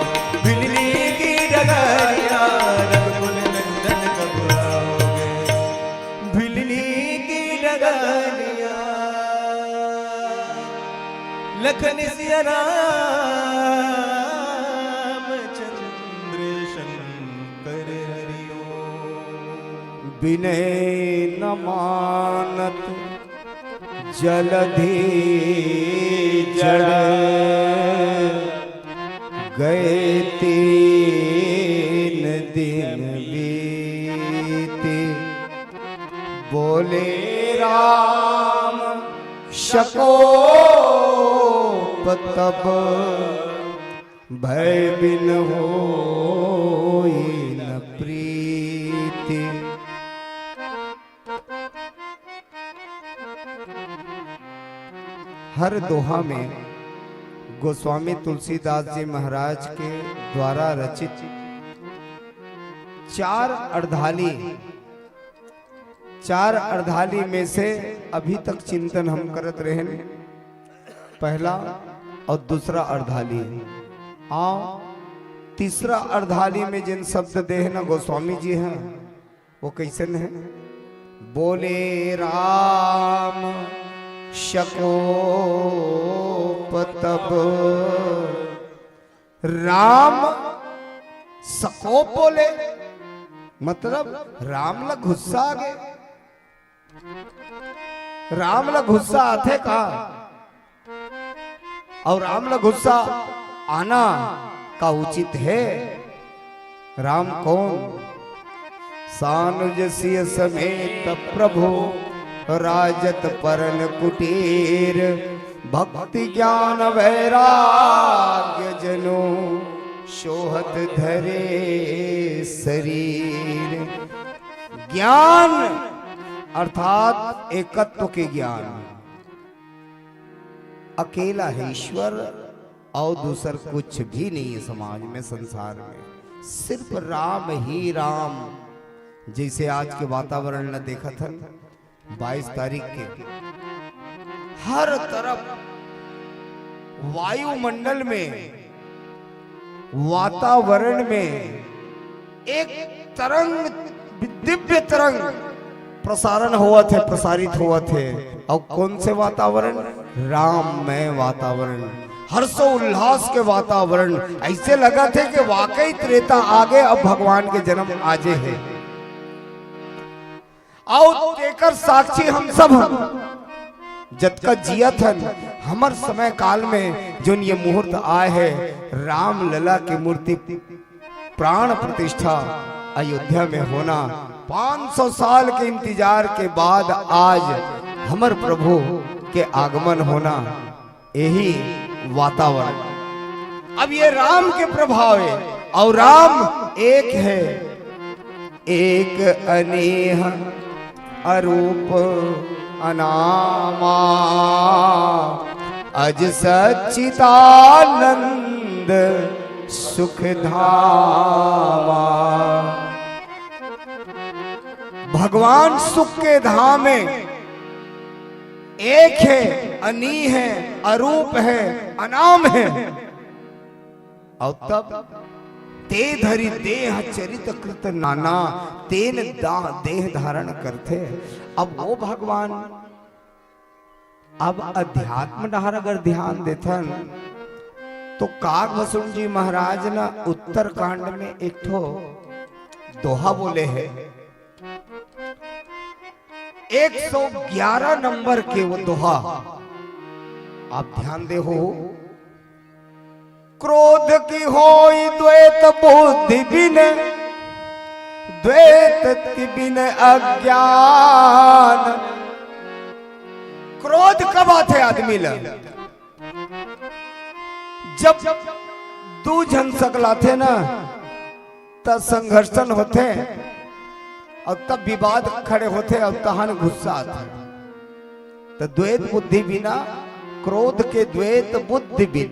बिलनी की डगरिया, रघुकुल नंदन कब आओगे बिलनी की डगरिया। लखन सिया रामचंद्र शंकर हरिओ। विनय न मानत जलधि जड़, गए 3 दिन बीते। बोले राम शकोप तब, भय बिन होई न प्रीति। हर दोहा में गोस्वामी तुलसीदास जी महाराज के द्वारा रचित 4 अर्धाली में से अभी तक चिंतन हम करत रहे। पहला और दूसरा अर्धाली, आओ तीसरा अर्धाली में जिन शब्द देह न गोस्वामी जी हैं वो कैसे हैं? बोले राम शकोप तब, राम सकोप बोले, मतलब राम ला गुस्सा आ गए। राम ला गुस्सा आते का, और राम ला गुस्सा आना का उचित है। राम कौन? सानुज सिय समेत प्रभु, राजत परन कुटीर। भक्ति ज्ञान वैराग्य जनो, शोहत धरे शरीर। ज्ञान अर्थात एकत्व के ज्ञान, अकेला है ईश्वर और दूसर कुछ भी नहीं है समाज में, संसार में सिर्फ राम ही राम। जैसे आज के वातावरण न देखा था 22 तारीख के, हर तरफ वायुमंडल में, वातावरण में एक तरंग, दिव्य तरंग प्रसारण हुआ थे, प्रसारित हुआ थे। और कौन से वातावरण? राममय वातावरण, हर्षोल्लास के वातावरण। ऐसे लगा थे कि वाकई त्रेता आगे, अब भगवान के जन्म आजे है। आओ देकर साक्षी हम सब जत का जिया थन हमर समय काल में जो ये मुहूर्त आए है, राम लला की मूर्ति प्राण प्रतिष्ठा अयोध्या में होना, 500 साल के इंतजार के बाद आज हमर प्रभु के आगमन होना, यही वातावरण। अब ये राम के प्रभाव है, और राम एक है, एक अनेह अरूप अनामा, अज सच्चिदानंद सुखधामा। भगवान सुख के धाम में एक है, अनी है, अरूप है, अनाम है। और तब ते धरि देह चरित कृत नाना, तेन देह धारण करते। अब वो भगवान अब अध्यात्म डाहर अगर ध्यान देथन तो कागभूषण जी महाराज ना उत्तरकांड में एक ठो दोहा बोले हैं। 111 नंबर के वो दोहा आप ध्यान दे हो। क्रोध की होई द्वैत बुद्धि बिन, द्वैत बिन अज्ञान। क्रोध कब आते आदमी लग, जब दू जन सकला थे ना तब संघर्षण होते और तब विवाद खड़े होते और तहन गुस्सा आता। तो द्वैत बुद्धि बिना, क्रोध के द्वैत बुद्धि बिन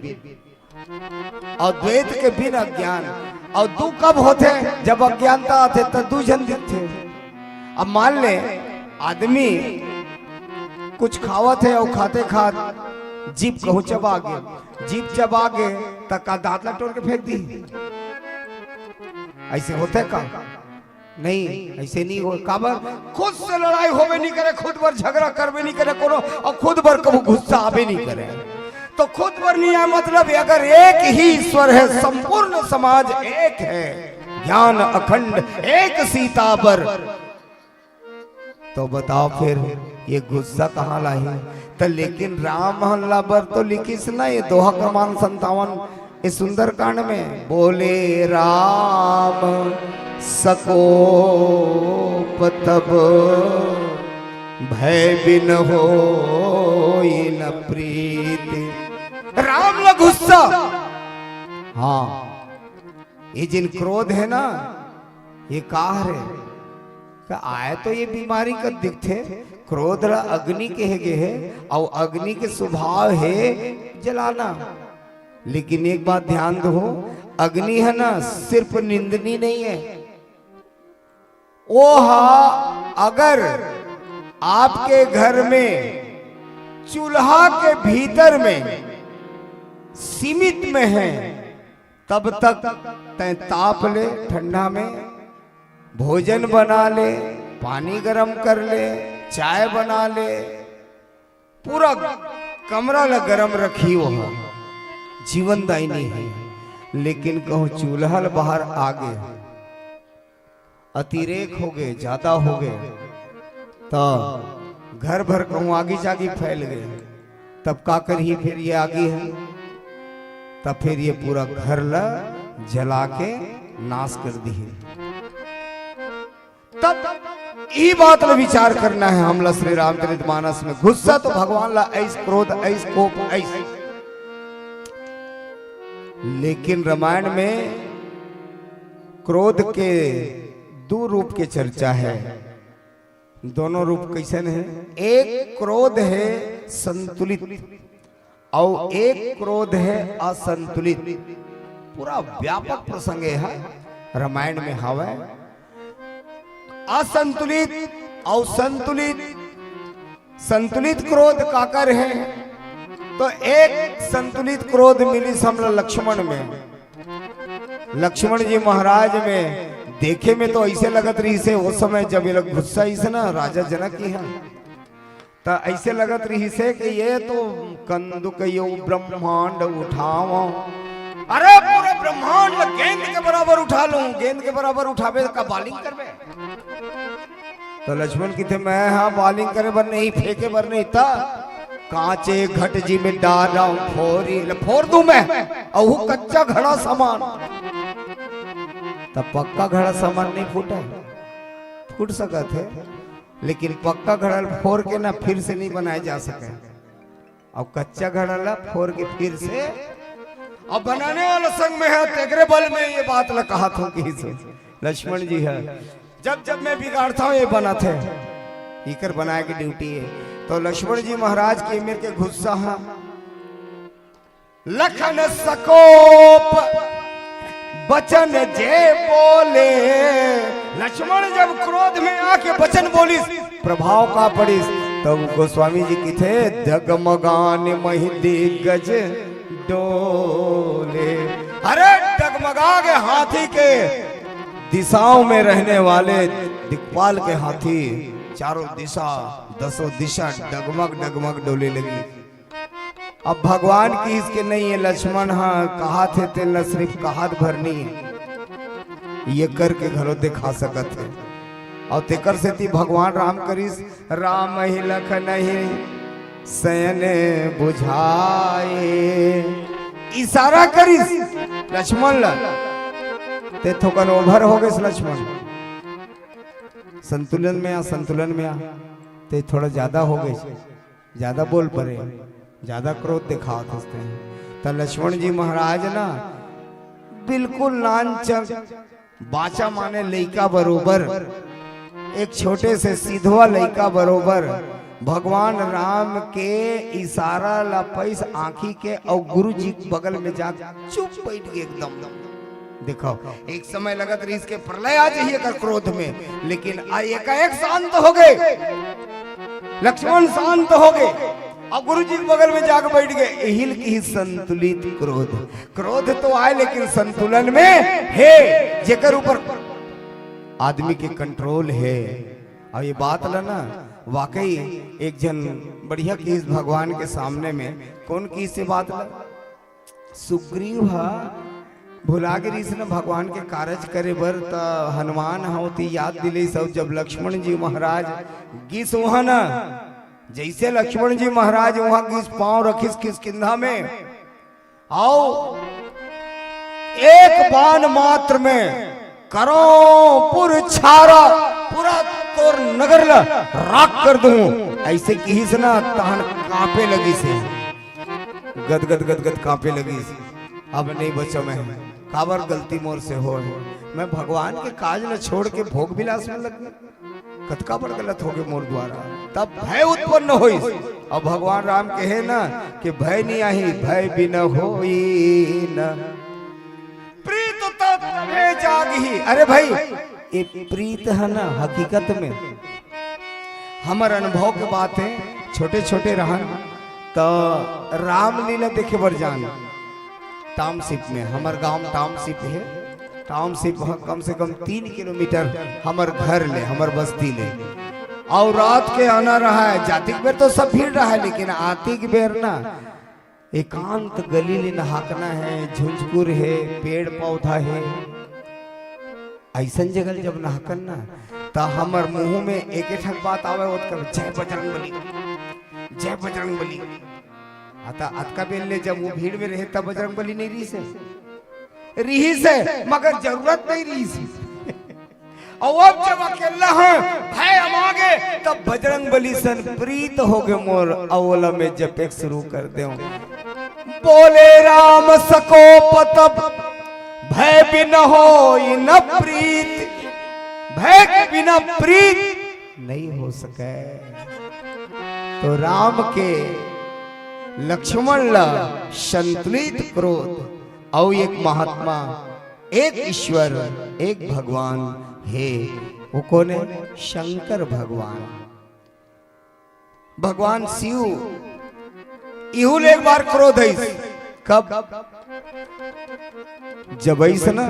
और द्वैत के बिना ज्ञान। और दू कब होते, जब अज्ञानता आते तो दू जन दिखते। अब मान ले आदमी कुछ खावत है और खाते खात जीप कहूं चबा गए, जीप चबा गए तक का दांत लटोर के फेंक दी। ऐसे होते का नहीं, ऐसे नहीं हो। काबर खुद से लड़ाई होवे नहीं करे, खुद पर झगड़ा करवे नहीं करे कोनो, और खुद पर कभी गुस्सा आवे नहीं करे। तो खुद पर नहीं है मतलब अगर एक ही ईश्वर है, संपूर्ण समाज एक है, ज्ञान अखंड एक सीता पर, तो बताओ फिर ये गुस्सा कहाँ लाई। तो लेकिन राम हल्ला पर तो लिखिस ना ये दोहा क्रमांक 57 इस सुंदरकांड में, बोले राम सको तब भय बिन हो न प्रीति। राम ल गुस्सा, हाँ ये जिन क्रोध है ना ये काहर है। आए तो ये बीमारी का दिखते, क्रोध ला अग्नि के है और अग्नि के स्वभाव है जलाना। लेकिन एक बात ध्यान दो, अग्नि है ना सिर्फ निंदनी नहीं है, वो अगर आपके घर में चूल्हा के भीतर में सीमित में है तब तक तय ताप ले, ठंडा में भोजन बना ले, पानी गरम कर ले, चाय बना ले, पूरा कमरा ला गरम रखी वो जीवनदायिनी है। लेकिन कहूं चूल्हा बाहर आ गए, अतिरेक हो गए, ज्यादा हो गए, तो घर भर कहूं आगी जागी फैल गए, तब का करिए फिर ये आगी है, तब फिर ये पूरा घर ला जला के नाश कर दिए। तब यही बात ला विचार करना है हमला श्री रामचरितमानस में। गुस्सा तो भगवान ला ऐस, क्रोध ऐस, कोप ऐस। लेकिन रामायण में क्रोध के दो रूप के चर्चा है। दोनों रूप कैसे है, एक क्रोध है संतुलित और एक क्रोध है असंतुलित। पूरा व्यापक प्रसंग है रामायण में हवा। असंतुलित और संतुलित, संतुलित क्रोध काकर है, तो एक संतुलित क्रोध मिली हमला लक्ष्मण में। लक्ष्मण जी महाराज में देखे में तो ऐसे लगत रही से उस समय जब ये लोग गुस्सा इसे ना राजा जनक की है, तो ऐसे लगत रही से कि ये तो कंदुक यो ब्रह्मांड उठाओ। अरे पूरे ब्रह्मांड गेंद के बराबर उठा लूं, गेंद के बराबर उठावे का बालिंग करवे। तो लक्ष्मण की थे मैं हाँ बालिंग करे बर नहीं, फेंके बर नहीं था, कांचे घट जी में डाल रहा हूं, फोरी फोड़ दूं मैं, और वो कच्चा घड़ा सामान। तब पक्का घड़ा सामान नहीं फूटा, फूट सका थे, लेकिन पक्का घड़ा फोड़ के ना फिर से नहीं बनाया जा सके, और कच्चा घड़ा ला फोड़ के फिर से अब बनाने वाला संग में है, तेगरे बल में ये बात ला कहा था कि लक्ष्मण जी है, जब जब मैं बिगाड़ता हूं ये बना थे, इकर बनाए की ड्यूटी है। तो लक्ष्मण जी महाराज के मेरे के गुस्सा है, लखन सकोप बचन जे बोले। लक्ष्मण जब क्रोध में आके वचन बोली, प्रभाव का पड़ी, तब गोस्वामी जी की थे डगमगान मही दिग्गज डोले। अरे डगमगा के हाथी के दिशाओं में रहने वाले दिक्पाल के हाथी चारों दिशा दसों दिशा डगमग डगमग डोले लगी। अब भगवान की इसके नहीं है लक्ष्मण, हाँ कहा थे तेल न सिर्फ कहात भरनी है, ये करके घरों दिखा सकत है। और तेकर से थी भगवान राम करिस राम ही लखन ही सयन बुझाए, इशारा करिस लक्ष्मण ला ते थोकन ओभर हो गए लक्ष्मण, संतुलन में आ संतुलन में आ, ते थोड़ा ज्यादा हो गए, ज्यादा बोल पड़े, ज्यादा क्रोध दिखा सकते हैं। तो लक्ष्मण जी महाराज ना बिल्कुल लांचक बाचा माने लइका बरोबर, एक छोटे से सीधवा लइका बरोबर भगवान राम के इशारा ला पैस आंखी के और गुरु जी बगल में जा चुप बैठ गए एकदम। देखो एक समय लगत रही इसके प्रलय आ जाइए कर क्रोध में, लेकिन एकाएक शांत हो गए, लक्ष्मण शांत हो गए और गुरु जी बगल में जाकर बैठ गए। हिल की संतुलित क्रोध, क्रोध तो आए लेकिन संतुलन में है, जेकर ऊपर आदमी के कंट्रोल है। और ये बात ला ना वाकई एक जन बढ़िया की भगवान के सामने में कौन की से बात ला, सुग्रीव भुला गिरी से न भगवान के कार्य करे बर त हनुमान होती याद दिले सब, जब लक्ष्मण जी महाराज गिस वहां ना, जैसे लक्ष्मण जी महाराज वहां किस पांव रखिस किसकिंधा में, आओ एक बाण मात्र में करो पुर छारा, पूरा तोर नगर ला राख कर दूं, ऐसे की से ना तहन कांपे लगी से, गदगद गदगद कांपे लगी से। अब नहीं बचो मैं, काबर गलती मोर से हो, मैं भगवान के काज न छोड़ के भोग विलास में लग, कतका बड़ गलत हो गए मोर द्वारा। तब भय उत्पन्न होई, और भगवान राम कहे ना कि भय नहीं आई, भय भी न होई न प्रीत तत्वे जागी। अरे भाई ये प्रीत है ना हकीकत में हमार अनुभव के बात है, छोटे रहन तो रामलीला देखे बर जान टाउनशिप में, हमार गांव टाउनशिप है, टाउनशिप कम से कम 3 किलोमीटर हमार घर ले, हमार बस्ती ले, और रात के आना रहा है, जाति के बेर तो सब भीड़ रहा है, लेकिन आती के बेर ना एकांत गली ले नहाकना है, झुंझकुर है, पेड़ पौधा है, ऐसा जगह जब नहाकन ना तो हमार मुंह में एक ठक बात आवे, जय बजरंग बली, जय बजरंग बली। आता अतका बेल जब वो भीड़ में रहे तब बजरंग बली नहीं रही से, मगर जरूरत नहीं रही से। और अब जब अकेला है भय हम आगे, तब बजरंग बली सन प्रीत हो गए मोर, अवला में जपेक शुरू कर दे, बोले राम सको पतब भय बिना हो न प्रीत, भय के बिना प्रीत नहीं हो सके। तो राम के लक्ष्मण ला संतुलित क्रोध, और एक महात्मा, एक ईश्वर, एक भगवान है, वो कौन है? शंकर भगवान, भगवान शिव। इहुल एक बार क्रोध है, कब? जब ऐसा ना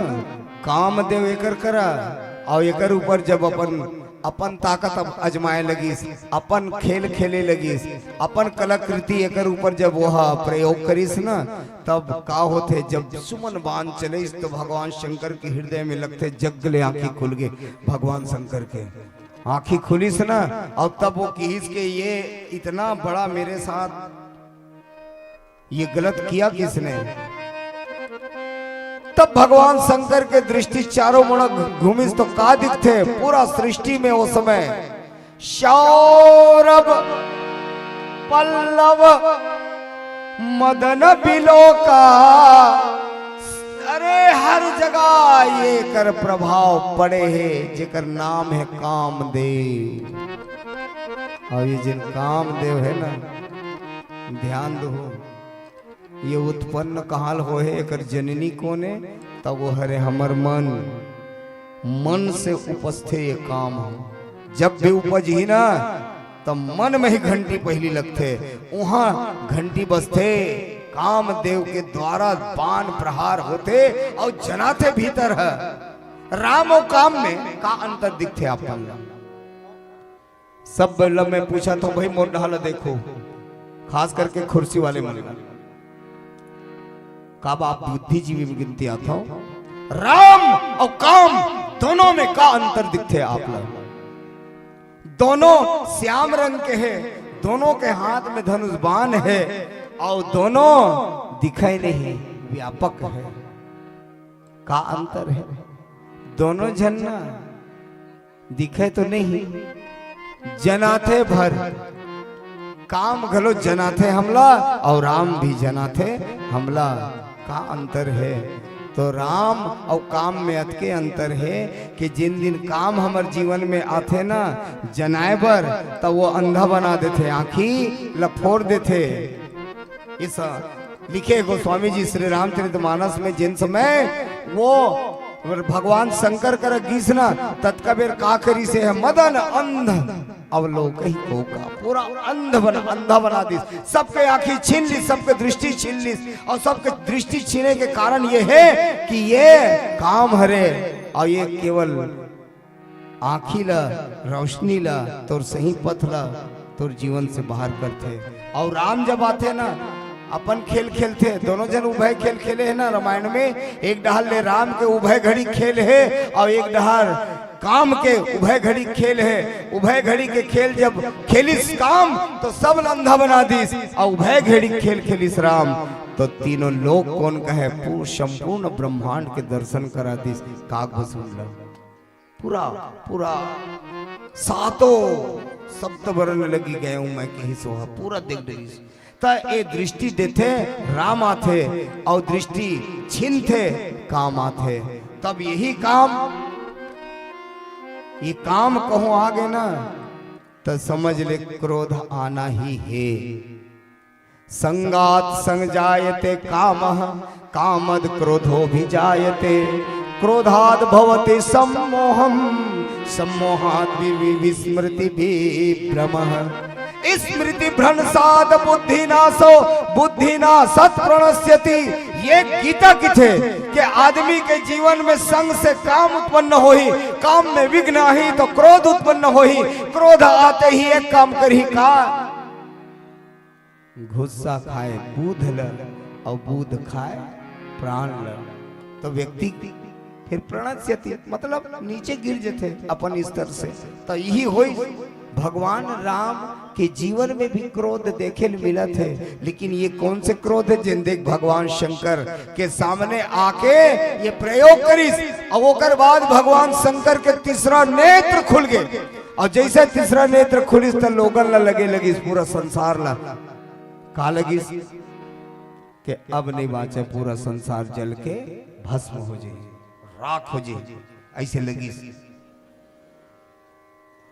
कामदेव एकर करा, और एकर ऊपर जब अपन ताकत अजमाए लगी, अपन खेल खेले लगी, अपन कलाकृति एकर ऊपर जब वह प्रयोग करीस ना, तब का होते, जब सुमन बाण चले तो भगवान शंकर के हृदय में लगते जगले आंखें खुल गए, भगवान शंकर के आंखें खुलीस ना, और तब वो किस के ये इतना बड़ा मेरे साथ ये गलत किया किसने? तब भगवान शंकर के दृष्टि चारों मुड़ घूमिस तो का दिखते, पूरा सृष्टि में वो समय सौरभ पल्लव मदन बिलोका, अरे हर जगह ये कर प्रभाव पड़े है, जेकर नाम है कामदेव। और ये जिन कामदेव है ना, ध्यान दो, ये उत्पन्न कहाल हो है, एकर जननी कौन है? तब वो हरे हमर मन, मन से उपस्थे ये काम हो, जब भी उपज ही ना तो मन में ही घंटी पहली लगते, वहां घंटी बजते, कामदेव के द्वारा बाण प्रहार होते और जनाते भीतर है। राम और काम में का अंतर दिखते आप सब बल्लभ में पूछा तो भाई मोर ढाल देखो, खास करके खुर्सी वाले मन का आप बुद्धिजीवी में गिनती आता हो। राम और काम दोनों में का अंतर दिखते आप लोग। दोनों श्याम रंग के हैं, दोनों के हाथ में धनुष बाण है और दोनों दिखाई नहीं, व्यापक है। का अंतर है? दोनों झन्ना दिखे तो नहीं, जनाथे भर। काम घलो जनाथे हमला और राम भी जनाथे हमला। का अंतर है? तो राम और काम में अतके अंतर है कि जिन दिन काम हमार जीवन में आते ना जनाए बर, तो वो अंधा बना देते, आंखी लफोड़ देते। इस लिखे गोस्वामी जी श्री रामचरितमानस में जिन समय वो भगवान शंकर कर गीसना तत्कबीर का करी से है मदन अंध अवलोकही को का, पूरा अंधा बना दी, सबके आंखें छीन ली, सबके दृष्टि छीन ली। और सबके दृष्टि छीने के कारण ये है कि ये काम हरे और ये केवल आंखी ला रोशनी ला तोर सही पथ ला तोर जीवन से बाहर करते। और राम जब आते ना अपन खेल खेलते, दोनों जन उभय खेल खेले है ना रामायण में। एक डहाल ले राम के उभय घड़ी खेल है और एक डहाल काम के उभय घड़ी खेल है। उभय घड़ी के खेल जब खेलिस काम तो सब अंधा बना दीस, और उभय घड़ी खेल खेलिस राम तो तीनों लोग कौन कहे पूर्ण संपूर्ण ब्रह्मांड के दर्शन करा दीस। काग सुन पूरा पूरा सातों सप्त वर्ण लगी गए हूं मैं कहीं सोहा, पूरा देख रही ता ये दृष्टि देते राम आते और दृष्टि छीनते काम आते। तब यही काम ये काम कहो आगे ना तो समझ ले क्रोध आना ही है। संगात संग जायते कामः कामद क्रोधो भी जायते, क्रोधाद भवति सम्मोहम सम्मोहाद विस्मृति भी भ्रमः। स्मृति भ्रंशाद बुद्धि नाशो बुद्धि नाशत प्रणश्यति। ये गीता की थे कि आदमी के जीवन में संग से काम उत्पन्न हो ही, काम में विघ्न ही तो क्रोध उत्पन्न हो ही, क्रोध आते ही एक काम कर ही का गुस्सा खाए बूध ल और बूध खाए प्राण ल, तो व्यक्ति फिर प्रणश्यति मतलब नीचे गिर जाते अपन स्तर से। तो यही होई भगवान राम के जीवन में भी क्रोध देखे मिला थे, लेकिन ये कौन से क्रोध है जिन देख भगवान शंकर के सामने आके ये प्रयोग करी और ओकर बाद भगवान शंकर के तीसरा नेत्र खुल गए। और जैसे तीसरा नेत्र खुलिस तो लोगन ला लगी पूरा संसार ला का लगी कि अब नहीं बाचे, पूरा संसार जल के भस्म हो जाए, राख हो जाए, ऐसे लगी।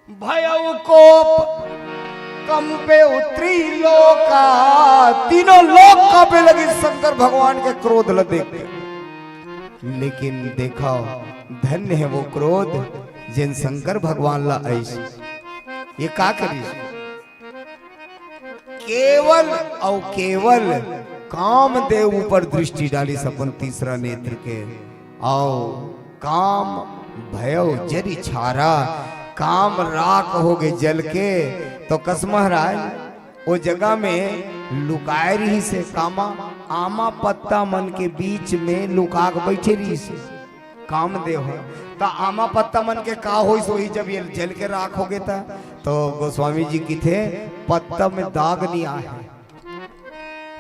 भयउ कोप कंपे उतरी लोका, तीनों लोग कांपे लगे शंकर भगवान के क्रोध ल देख के। लेकिन देखो धन्य है वो क्रोध जिन शंकर भगवान ला ऐसे ये का करी, केवल और केवल कामदेव ऊपर दृष्टि डाली सपन तीसरा नेत्र के, और काम भयो जरी छारा, काम राख हो गए जल के। तो कस महाराज वो जगह में लुकाए रही से कामा आमा पत्ता मन के बीच में लुका के बैठे रही से कामदेव है। तो आमा पत्ता मन के का हो सोई जब ये जल के राख हो गए था तो गोस्वामी जी की थे पत्ता में दाग नहीं आए,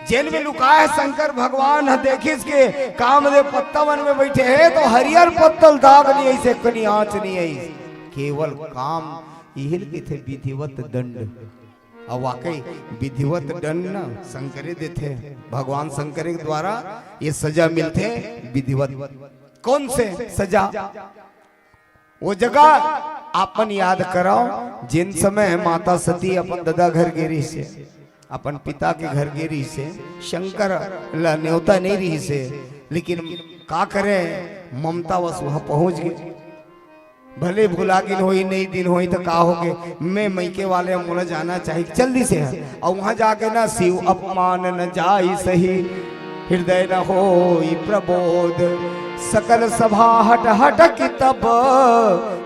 जेल में लुका है शंकर भगवान है। देखिस के कामदेव पत्ता मन में बैठे हैं तो हरियर पत्तल दाग नहीं ऐसे कनी आंच नहीं आई, केवल काम यही की थे विधिवत दंड। और वाकई विधिवत दंड ना शंकरे देते, भगवान शंकर के द्वारा ये सजा मिलते विधिवत। कौन से सजा? वो जगह अपन याद कराओ जिन समय माता सती अपन दादा घर गिरी से, अपन पिता के घर गिरी से, शंकर ला न्योता नहीं रही से, लेकिन का करे ममता वह पहुंच गई। भले भुलागिन होई नहीं दिन होई तो का होगे, मैं मैके वाले मोला जाना चाहिए जल्दी से है। और वहां जाके ना शिव अपमान न जाई सही, हृदय न होई प्रबोध, सकल सभा हट हट की तब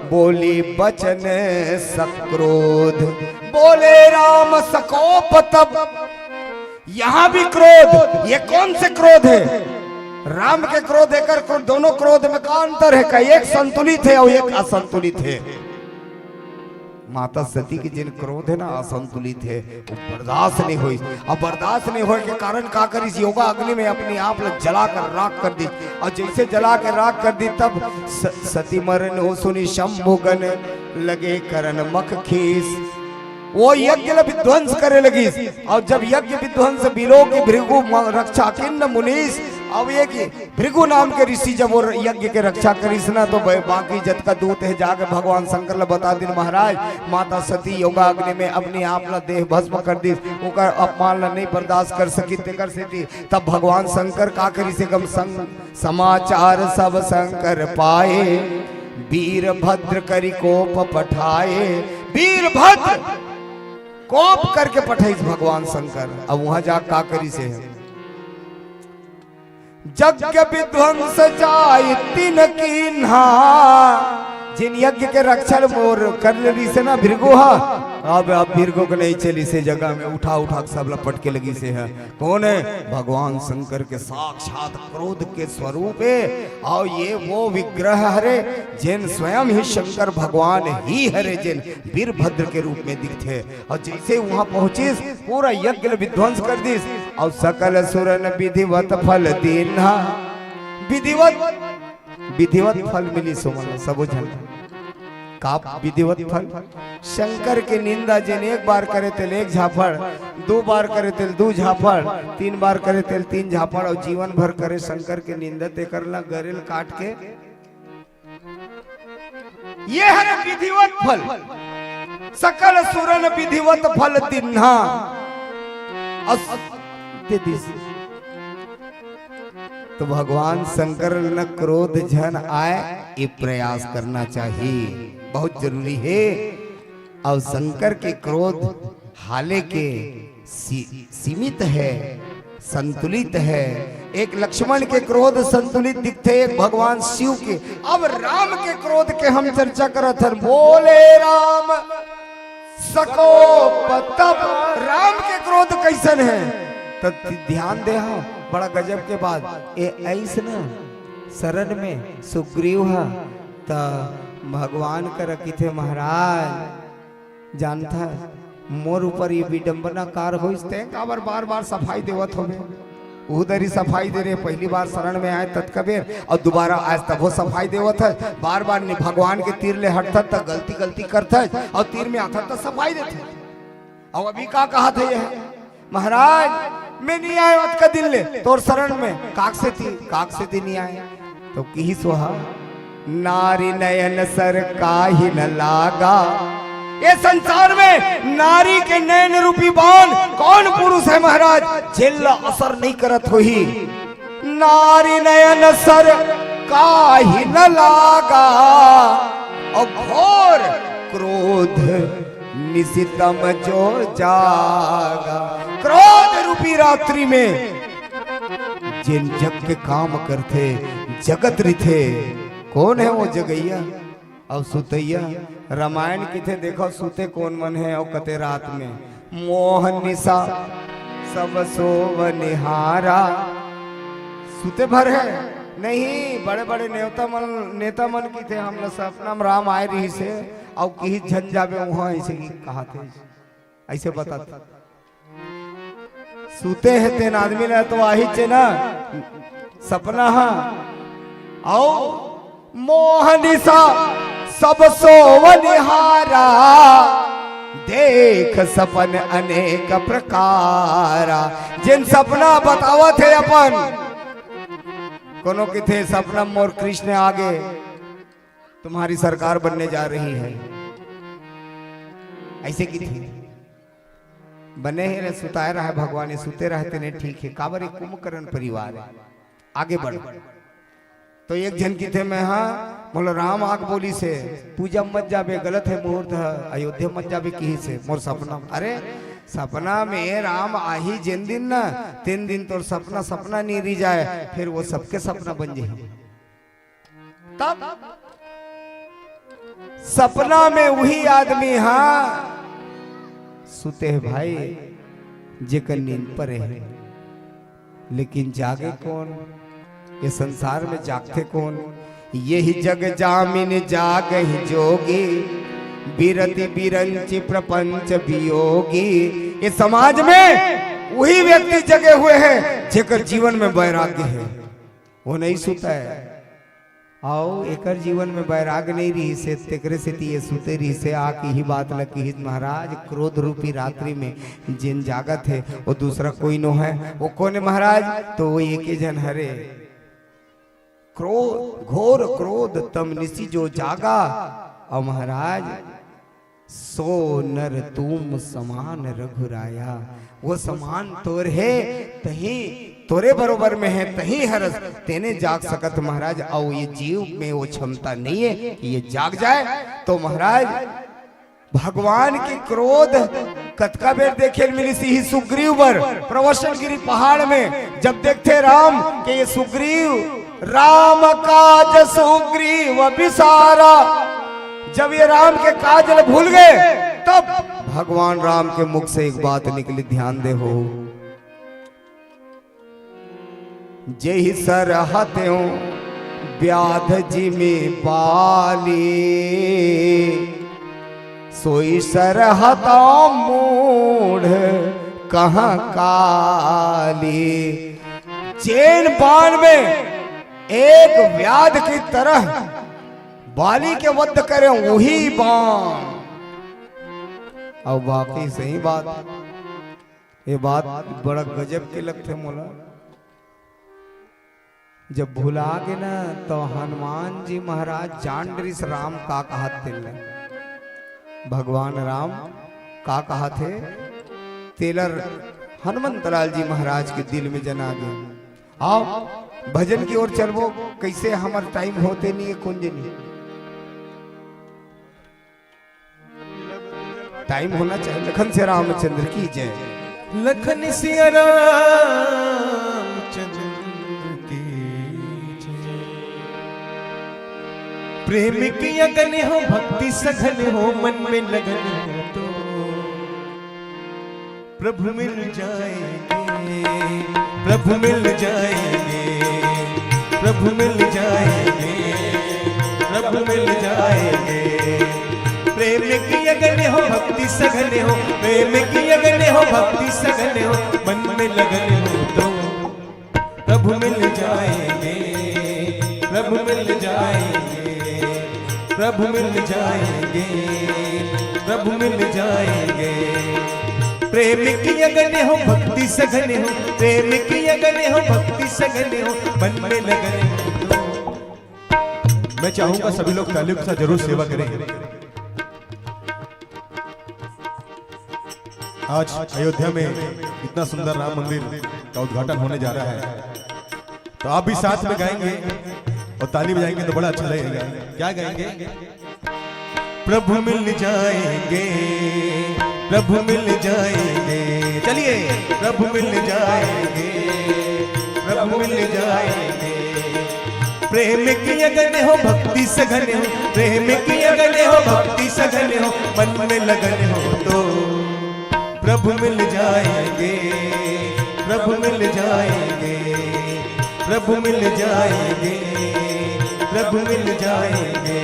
बोली बचन सक्रोध, बोले राम सकोप तब। यहां भी क्रोध, ये कौन से क्रोध है? राम के क्रोध एकर क्रोध, दोनों क्रोध में का अंतर है? का एक संतुलित है और एक असंतुलित है। माता सती की जिन क्रोध है ना असंतुलित है, वो बर्दाश्त नहीं हुई। अब बर्दाश्त नहीं होने के कारण का करी, योगा अग्नि में अपने आप जला कर राख कर दी। और जैसे जला कर राख कर दी तब सती मरण हो सुनी शंभुगन, लगे करन मख खीस, वो यज्ञ विध्वंस करे लगी। और जब यज्ञ विध्वंस बिलो की भृगु रक्षा किन्न मुनीस, अब ये कि भृगु नाम के ऋषि जब वो यज्ञ के रक्षा करीस ना, तो बाकी जत का दूत है जाके भगवान शंकर ला बता दिन महाराज माता सती योगाग्नि में अपने आप ला देह भस्म कर दी, ओकर अपमान ला नहीं बर्दाश्त कर सकी तेकर से थी। तब भगवान शंकर का करी से गम संग समाचार सब शंकर पाए, वीरभद्र करी कोप पठाए। वीरभद्र कोप करके पठाइस भगवान शंकर। अब वहां जा का करी से है, यज्ञ विध्वंस जाय तीन कीन्हा, जिन यज्ञ के रक्षण मोर कर ली से ना भृगु, अब भृगु को नहीं चली से जगह में उठा उठा सब लपट के लगी से है। कौन है? भगवान शंकर के साक्षात क्रोध के स्वरूप है। और ये वो विग्रह हरे जिन स्वयं ही शंकर भगवान ही हरे, जिन वीरभद्र के रूप में दिखते। और जैसे वहां पहुंचे पूरा यज्ञ विध्वंस कर दी। और सकल सुरन विधिवत फल दीन्हा, विधिवत फल मिली सुमन सब जन का विधिवत फल। शंकर के निंदा जिन एक बार करे तेल एक झापड़, दो बार करे तेल दो झापड़, तीन बार करे तेल तीन झापड़, और जीवन भर करे शंकर के निंदा ते करला गरेल काट के। ये है विधिवत फल। सकल सुरन विधिवत फल दिन्हा। तो भगवान शंकर न क्रोध झन आए, ये प्रयास करना चाहिए, बहुत जरूरी है। और शंकर के क्रोध हाले के सीमित है, संतुलित है। एक लक्ष्मण के क्रोध संतुलित दिखते, एक भगवान शिव के। अब राम के क्रोध के हम चर्चा करत हन। बोले राम सकोप तब। राम के क्रोध कैसन है तो ध्यान दे, बड़ा गजब के बाद ऐसे ना शरण में सुग्रीव है तो भगवान कर रखी थे महाराज जानता मोर ऊपर ये विडंबना कार हो, बार बार सफाई देवत हो, उधर ही सफाई दे रहे। पहली बार शरण में आए तत्कबेर और दोबारा आज तब वो सफाई देवत है। बार बार भगवान के तीर ले हटता तक गलती करता है और तीर में आता तक सफाई देते। और अभी का कहा था ये महाराज मैं नहीं आया का दिन ले तोर शरण में, काक से थी नहीं आए तो की सोहा। नारी नयन सर काहि न लागा, ये संसार में नारी के नयन रूपी बाण कौन पुरुष है महाराज जिल्ला असर नहीं करत होही। नारी नयन सर काहि न लागा, और घोर क्रोध निशितम जो जागा। क्रोध रूपी रात्रि में जिन जग के काम करते जगत रिथे, कौन है वो जगैया और सुतैया। रामायण की थे देखो सुते कौन मन है और कते रात में। मोहन निशा सब सोव निहारा, सुते भर है नहीं। बड़े बड़े नेता मन की थे हम लोग सपना में राम आए रही से और कहीं झन जावे वहां ऐसे कहा थे, ऐसे बताते सुते है तेन आदमी ने तो आही चे ना सपना। आओ मोहनिसा सब सोवनिहारा, देख सपन अनेक प्रकारा। जिन सपना बतावा थे अपन कोनो की थे सपना मोर कृष्ण आगे तुम्हारी सरकार बनने जा रही है, ऐसे की थी। बने है सुताए रहा है भगवान, सुते रहते ने ठीक है। काबर एक कुंभकर्ण परिवार है, आगे बढ़। तो एक जन की थे मैं हाँ बोलो राम आग बोली से पूजा मत जाबे, गलत है मुहूर्त है, अयोध्या मत जाबे कहीं से मोर सपना। अरे सपना में राम आही जिन दिन ना 3 दिन तोर सपना सपना नहीं रह जाए, फिर वो सबके सपना बन जाए। तब सपना में वही आदमी हाँ सुते है भाई जेकर नींद पर है, लेकिन जागे कौन? ये संसार में जागते कौन? यही जग जामिन जागहि जोगी, बिरति बिरंचि प्रपंच वियोगी। ये समाज में वही व्यक्ति जगे हुए हैं जेकर जीवन में वैराग्य है, वो नहीं सुता है। आओ एकर जीवन में वैराग्य नहीं रही से तेकरे से ये सुते रही से आके ही बात लगी महाराज क्रोध रूपी रात्रि में जिन जागत है वो दूसरा कोई नो है। वो कौन है महाराज? तो वो एक ही जन हरे क्रोध घोर क्रोध तम निसी जो जागा। और महाराज सो नर तुम समान रघुराया, वो समान तोर है तही तोरे बरोबर में है तही हरस तेने जाग सकत महाराज। और ये जीव में वो क्षमता नहीं है कि ये जाग जाए। तो महाराज भगवान की क्रोध कतका बेर देखे मिली सी ही सुग्रीव पर प्रवशनगिरी पहाड़ में, जब देखते राम के ये सुग्रीव राम काज सुग्रीव विसारा, जब ये राम के काजल भूल गए तब भगवान राम के मुख से एक बात निकली, ध्यान दे हो। जय सरहते हो व्याध जी में पाली, सोई सरहता मूढ़ कहाँ काली। चैन बाण में एक व्याध की तरह बाली के वध करे वही बाण। अब वाकई सही बात, ये बात बड़ा गजब के लगते मोला। जब भुला गए ना तो हनुमान जी महाराज जान डरिस राम का कहा थे, भगवान राम का कहा थे तेलर हनुमंत लाल जी महाराज के दिल में जना गया। आओ भजन की ओर चलबो, कैसे हमार टाइम होते नहीं है कुंजनी, टाइम होना चाहिए। लखन से रामचंद्र की जय। लखन सिया रामचंद्र की जय। प्रेम की अगन हो भक्ति सघन हो मन में लगन हो तो प्रभु मिल जाएंगे, प्रभु मिल जाएंगे, प्रभु मिल जाएंगे, प्रभु मिल जाएंगे। प्रेम की अगन हो भक्ति सघन हो, प्रेम की अगन हो भक्ति सघन हो मन में लगन हो तो प्रभु मिल जाएंगे, प्रभु मिल जाएंगे, प्रभु मिल जाएंगे, प्रभु मिल जाएंगे। प्रेम की अगन हो भक्ति सघन हो, प्रेम की अगन हो भक्ति सघन हो मन में लगन हो तो। मैं चाहूंगा सभी लोग तालियों के साथ जरूर सेवा करें। आज अयोध्या में इतना सुंदर राम मंदिर का उद्घाटन होने जा रहा है, तो आप भी साथ में गाएंगे और ताली बजाएंगे तो बड़ा अच्छा लगेगा। क्या गाएंगे? प्रभु मिल जाएंगे, प्रभु मिल जाएंगे, चलिए प्रभु मिल जाएंगे, प्रभु मिल जाएंगे। प्रेम की अगन हो भक्ति सघन हो, प्रेम की अगन हो भक्ति सघन हो मन में लगन हो तो प्रभु मिल जाएंगे, प्रभु मिल जाएंगे, प्रभु मिल जाएंगे, प्रभु मिल जाएंगे।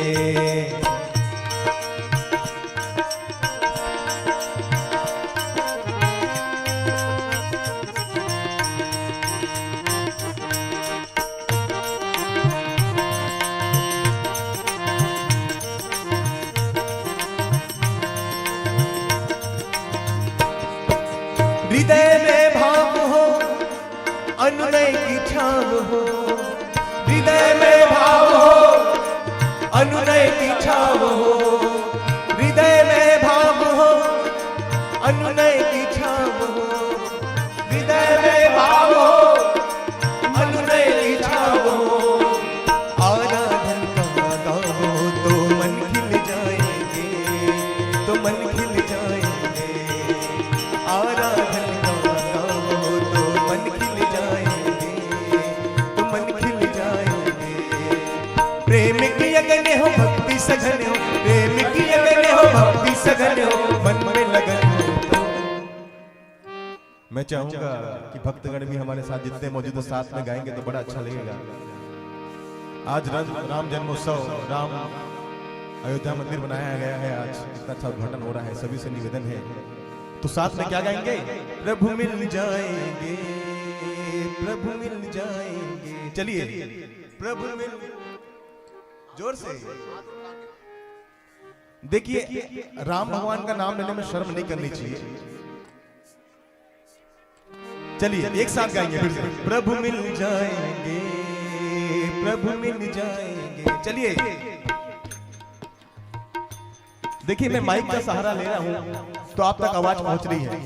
हृदय में भाव हो अनुनय की छाव हो, हृदय में भाव हो अनुनय की छाव हो, हृदय में भाव हो अनुनय की छाव हो, हृदय में भाव हो अनुनय की छाव हो। आराधन का सघन हो, प्रेम की अगन हो भक्ति सघन हो, मन में लगन हो तो। मैं चाहूंगा कि भक्तगण भी हमारे साथ जितने मौजूद हैं साथ में गाएंगे तो बड़ा अच्छा लगेगा। आज राम जन्मोत्सव, राम अयोध्या मंदिर बनाया गया है, आज इसका अच्छा उद्घाटन हो रहा है। सभी से निवेदन है तो साथ में क्या गाएंगे? प्रभु मिल जाएंगे, प्रभु मिल जाएंगे। चलिए प्रभु मिल, जोर से। देखिए राम भगवान का नाम लेने में शर्म नहीं करनी चाहिए। चलिए एक साथ गाएंगे फिर से। प्रभु मिल जाएंगे, प्रभु मिल जाएंगे। चलिए देखिए मैं माइक का सहारा ले रहा हूं तो आप तक आवाज पहुंच रही है,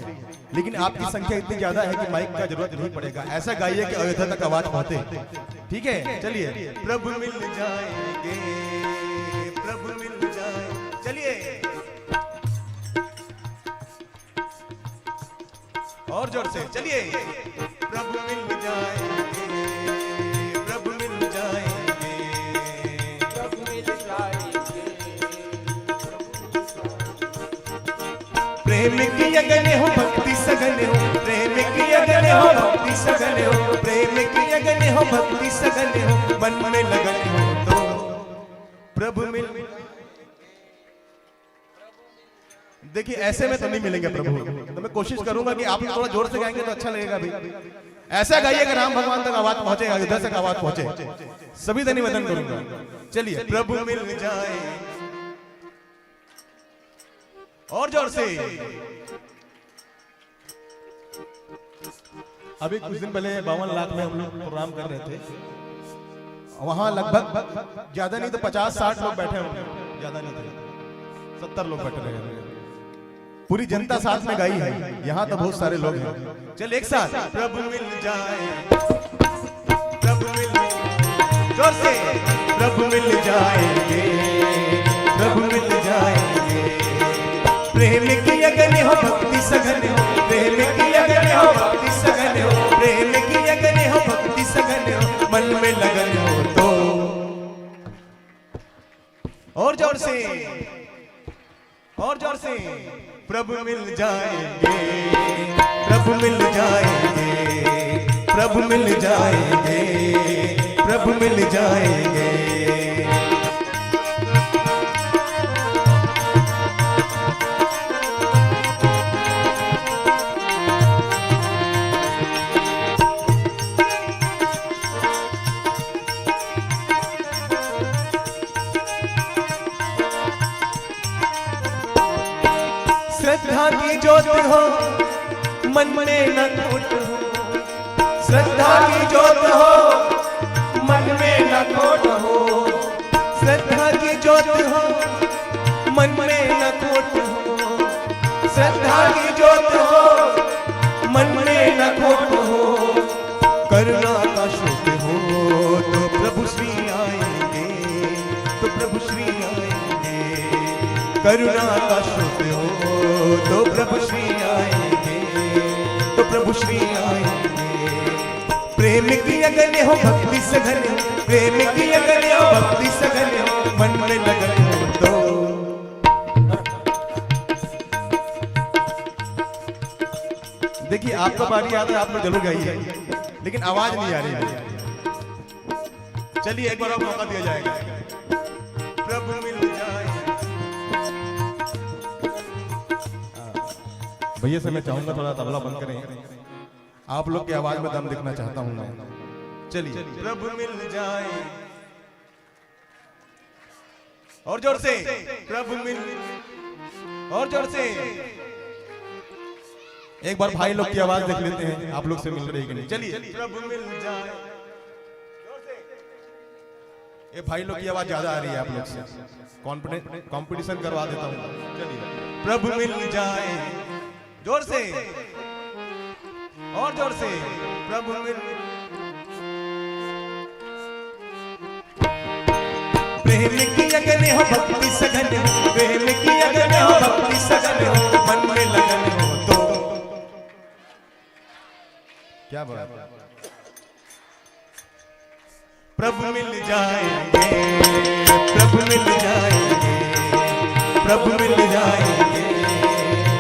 लेकिन आपकी संख्या इतनी ज्यादा है कि माइक का जरूरत नहीं पड़ेगा। ऐसा गाइए कि अयोध्या तक आवाज पहुंचे। ठीक है चलिए। प्रभु मिल जाएंगे, प्रभु मिल जाएंगे। चलिए और जोर से चलिए। प्रभु मिल जाएंगे, प्रभु मिल जाएंगे, प्रभु मिल जाएंगे। प्रेम की अगन हो भक्ति सघन हो, प्रेम की अगन हो भक्ति सघन हो, प्रेम की अगन हो भक्ति सघन हो, मन में लगन हो तो। प्रभु मिल, देखिए ऐसे में तो नहीं मिलेंगे प्रभु, तो मैं कोशिश करूंगा कि आप थोड़ा जोर से गाएंगे तो अच्छा लगेगा भाई। ऐसा गाइएगा राम भगवान तक आवाज पहुंचेगा, इधर तक आवाज पहुंचे। सभी से निवेदन करूंगा। चलिए प्रभु मिल जाए और जोर से। अभी कुछ दिन पहले 52 लाख में हम लोग प्रोग्राम कर रहे थे, वहां लगभग ज्यादा नहीं तो 50-60 लोग बैठे होंगे, ज्यादा नहीं थे, 70 लोग बैठे रहे। पूरी जनता साथ में गाई है, यहाँ तो बहुत सारे लोग हैं। चल एक साथ। प्रभु मिल जाए, प्रभु मिल, जोर से। प्रभु मिल जाएंगे, प्रभु मिल जाएंगे। प्रेम की अगन हो भक्ति सघन हो, प्रेम की अगन हो भक्ति सघन हो, प्रेम की अगन हो भक्ति सघन हो, मन में लगन हो तो। और जोर से, और जोर से। प्रभु मिल जाएंगे, प्रभु मिल जाएंगे, प्रभु मिल जाएंगे, प्रभु मिल जाएंगे। श्रद्धा की ज्योत हो मन में न खोट हो, श्रद्धा की ज्योत हो मन में न खोट हो, श्रद्धा की ज्योत हो मन में न खोट हो, श्रद्धा की ज्योत हो मन में न खोट हो। करुणा का शुभ हो तो प्रभु श्री आएंगे, तो प्रभु श्री आएंगे। करुणा का शुभ हो तो प्रभु श्री आएंगे, तो प्रभु श्री आएंगे। प्रेम की अगन हो भक्ति सघन हो, प्रेम की अगन हो भक्ति सघन हो, मन में लगन हो तो। देखिए आपका बारी आता है, आप लोग जरूर गाइए, लेकिन आवाज नहीं आ रही है। चलिए एक बार और मौका दिया जाएगा। प्रभु मिल जाए। भैया से मैं चाहूंगा थोड़ा तबला बंद करें, आप लोग की आवाज में दम देखना चाहता हूं मैं। चलिए। प्रभु मिल जाए और जोर से। प्रभु मिल, और जोर से। एक बार भाई लोग की आवाज देख लेते हैं आप लोग से मिल रही है कि नहीं। चलिए। प्रभु मिल जाए। ये भाई लोग की आवाज ज्यादा आ रही है आप लोग से, कंपटीशन करवा देता हूं। चलिए। प्रभु मिल जाए, जोर से और जोर से। प्रभु मिल, प्रेम की अगन हो भक्ति सघन हो, प्रेम की अगन हो भक्ति सघन हो, मन में लगन हो तो। क्या बात है। प्रभु मिल जाएंगे, प्रभु मिल जाएंगे, प्रभु मिल जाएंगे,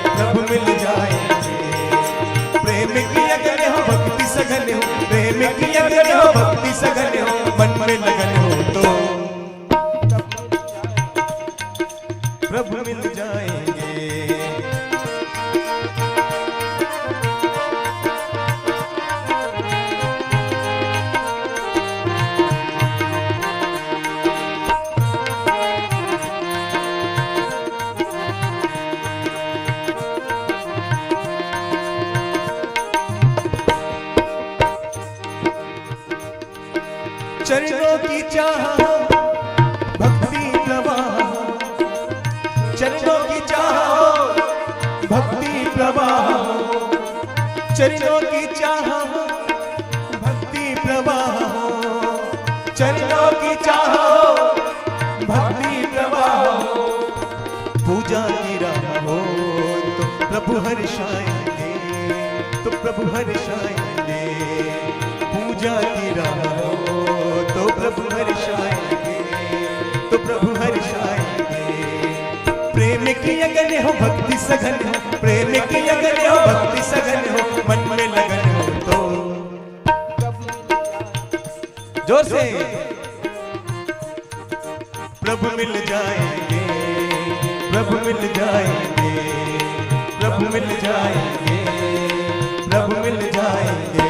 प्रभु मिल जाएंगे। प्रेम की अगर हो भक्ति सघन हो, प्रेम की अगर हो भक्ति सघन हो, मन में लगन हो तो प्रभु मिल जाएंगे। चरणों की चाह भक्ति प्रवाह, चरणों की चाह भक्ति प्रवाह, चरणों की चाह भक्ति प्रवाह, चरणों की चाह भक्ति प्रवाह। पूजा की राह हो तो प्रभु हर्षाएंगे, तो प्रभु हर्षाएंगे। पूजा की राह हो तो प्रभु हर्षाएंगे, तो प्रभु हर्षाएंगे। प्रेम की अगन हो भक्ति सघन हो, प्रेम की अगन हो भक्ति सघन हो, मन में लगन हो तो जोर से प्रभु मिल जाएंगे, प्रभु मिल जाएंगे, प्रभु मिल जाएंगे, प्रभु मिल जाएंगे।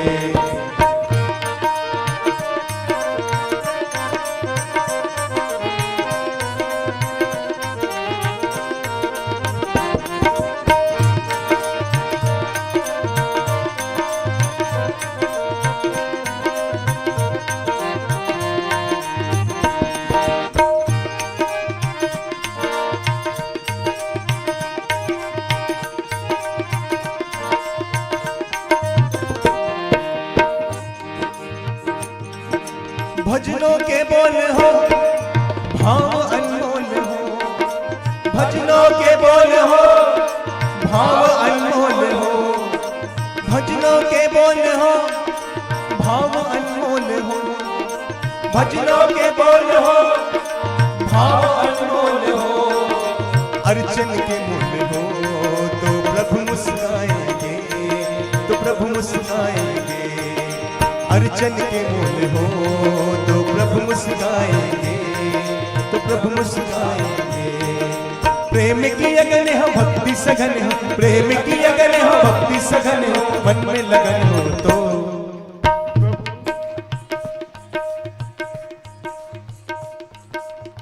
भजनों के बोल हो भाव अनमोल हो, भजनों के बोल हो भाव अनमोल हो, भजनों के बोल हो भाव अनमोल हो, भजनों के बोल हो भाव अनमोल हो। अर्चन के मूल हो तो प्रभु मुस्काएंगे, तो प्रभु मुस्काएंगे। अर्चन के मूल हो तो प्रभु मुस्काएंगे, तो प्रभु मुस्काएंगे। प्रेम की अगन हो भक्ति सघन हो, प्रेम की अगन हो भक्ति सघन हो, मन में लगन हो तो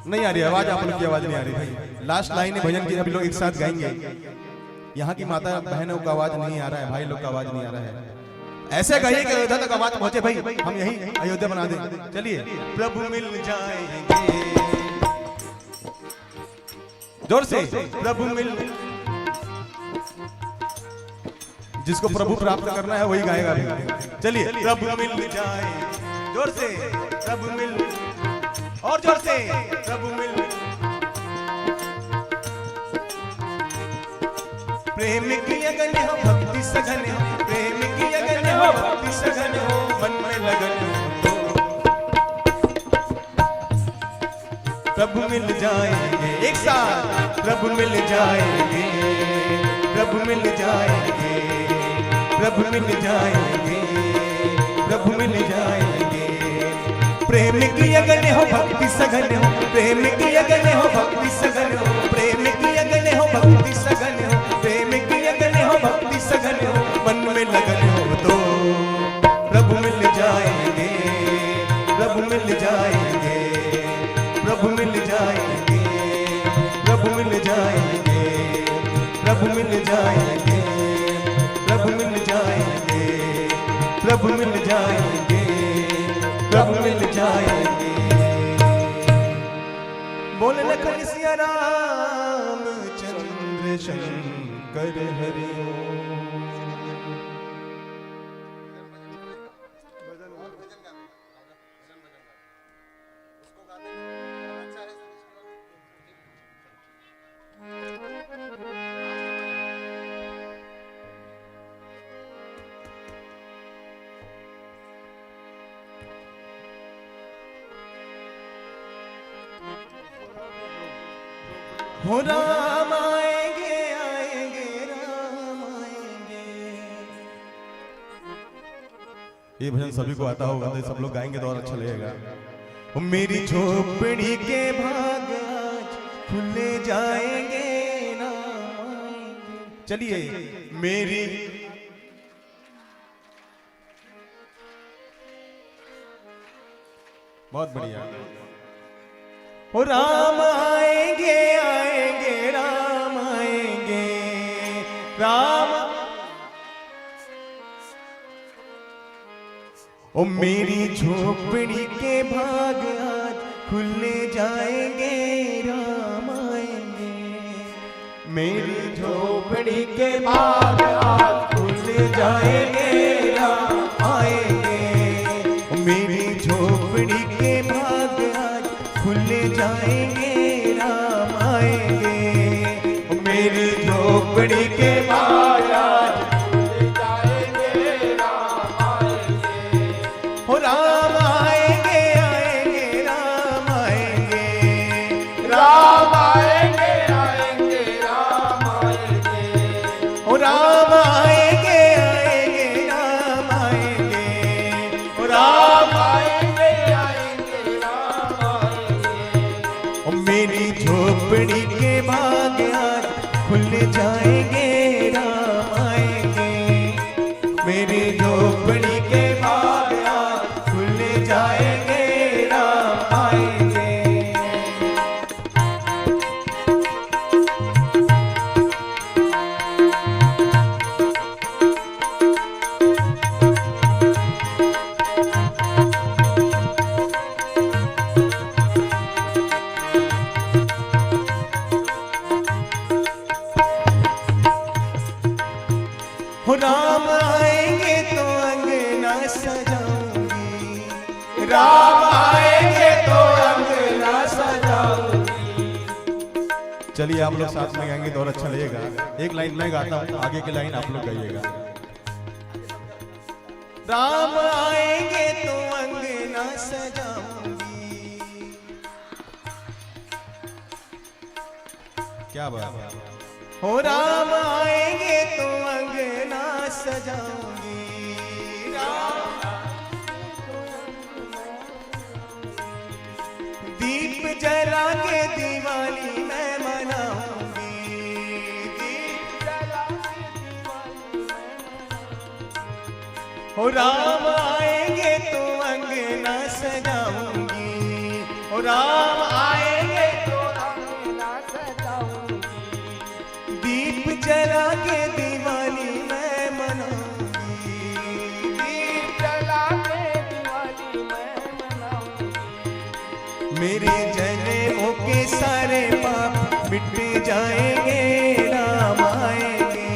नहीं आ रही आवाज, आप लोग की आवाज नहीं आ रही भाई। लास्ट लाइन है भजन की, अभी लोग एक साथ गाएंगे। यहाँ की माता बहनों का आवाज नहीं आ रहा है, भाई लोग का आवाज नहीं आ रहा है। ऐसे कहिए कि अयोध्या तक आवाज पहुंचे भाई, हम यही अयोध्या बना दें। चलिए प्रभु मिल जाएंगे, जोर से प्रभु मिल। जिसको प्रभु प्राप्त करना है वही गाएगा भी। चलिए प्रभु मिल जाए, जोर से प्रभु मिल, और जोर से प्रभु मिल। प्रेम की अगन हो भक्ति सघन हो, प्रेम की अगन हो भक्ति सघन हो, मन में लगन हो तो प्रभु मिल जाएंगे। एक साथ प्रभु मिल जाएंगे, प्रभु मिल जाएंगे, प्रभु मिल जाएंगे, प्रभु मिल जाएंगे। प्रेम की अगन हो भक्ति सघन हो, प्रेम की अगन हो भक्ति सघन हो, प्रेम की अगन हो भक्ति सघन हो, प्रेम की अगन हो भक्ति सघन हो, मन में लगन हो तो प्रभु मिल जाएंगे, प्रभु मिल जाएंगे, प्रभु मिल जाएंगे, प्रभु मिल जाएंगे, प्रभु मिल जाएंगे, प्रभु मिल जाएंगे, प्रभु मिल जाएंगे, प्रभु मिल जाएंगे। बोल लखन सिया राम चंद्र शंकर हरि ओम। हो राम ये भजन सभी को आता होगा तो सब लोग गाएंगे तो और अच्छा लगेगा। ओ मेरी झोपड़ी के भाग आज खुले जाएंगे ना आएंगे। चलिए मेरी बहुत बढ़िया। ओ राम आएंगे आएंगे राम आएंगे राम। ओ मेरी झोपड़ी के भाग आज खुले जाएंगे राम आएंगे। मेरी झोपड़ी के भाग आज खुले जाएंगे राम आएंगे। ओ मेरी झोपड़ी के भाग आज खुले जाएंगे राम आएंगे। ओ मेरी झोपड़ी के भाग आज खुले जाएंगे राम आएंगे। ओ राम आएंगे आएंगे राम आएंगे राम आएंगे आएंगे राम आएंगे। ओ राम आएंगे आएंगे राम आएंगे। ओ राम आएंगे आएंगे राम आएंगे। ओ मेरी झोपड़ी के भाग आज खुल जाएंगे राम आएंगे। मेरी झोपड़ी के भाग आज खुल जाएंगे राम आएंगे। हो राम आएंगे तो अंगना सजाऊंगी। राम आएंगे तो अंगना सजाऊंगी। चलिए आप लोग साथ में गाएंगे तो और अच्छा लगेगा। एक लाइन मैं गाता हूँ, आगे की लाइन आप लोग गाइएगा। राम आएंगे तो अंगना सजाऊंगी। क्या बात है। हो राम आएंगे तो अंगना सजाऊंगी। दीप जला के दिवाली मैं मनाऊंगी। दीप जला के दिवाली हो राम आएंगे तो अंगना सजाऊंगी। हो राम आएंगे तो अंगना सजाऊंगी। दीप जला के दिवाली मैं मनाऊंगी। दीप जला के दिवाली मैं मनाऊंगी। मेरे जन्मों के सारे पाप मिट जाएंगे राम आएंगे।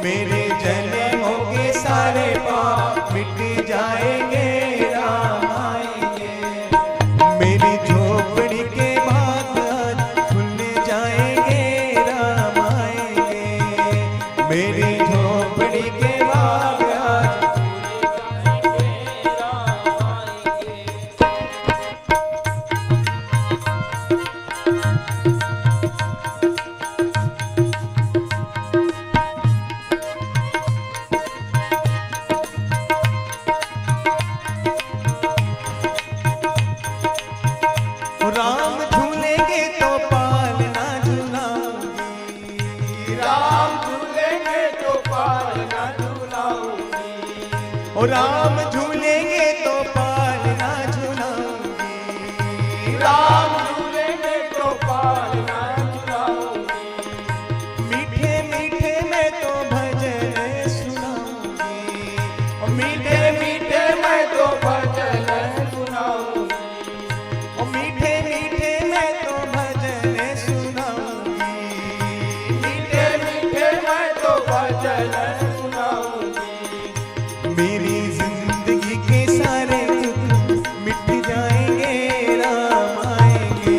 मेरे जन्मों के सारे पाप मिट जाएंगे राम आएंगे। मेरी झोपड़ी के भाग आज खुल जाएंगे राम आएंगे। मेरी झोपड़ी के भाग आज खुल जाएंगे राम आएंगे। राम झूलेंगे तो पालना झूलाऊंगी। राम झूलेंगे तो पालना झूलाऊंगी। ओ राम झूलेंगे तो पालना झूलाऊंगी। राम झूलेंगे तो पालना झूलाऊंगी। मीठे मीठे मैं तो भजन सुनाऊंगी। ओ मीठे मीठे मैं तो भजन सुनाऊंगी। ओ मीठे मीठे मैं तो भजन सुनाऊंगी। मीठे मीठे मैं तो भजन सुनाऊंगी। मेरी जिंदगी के सारे दुख मिट जाएंगे राम आएंगे।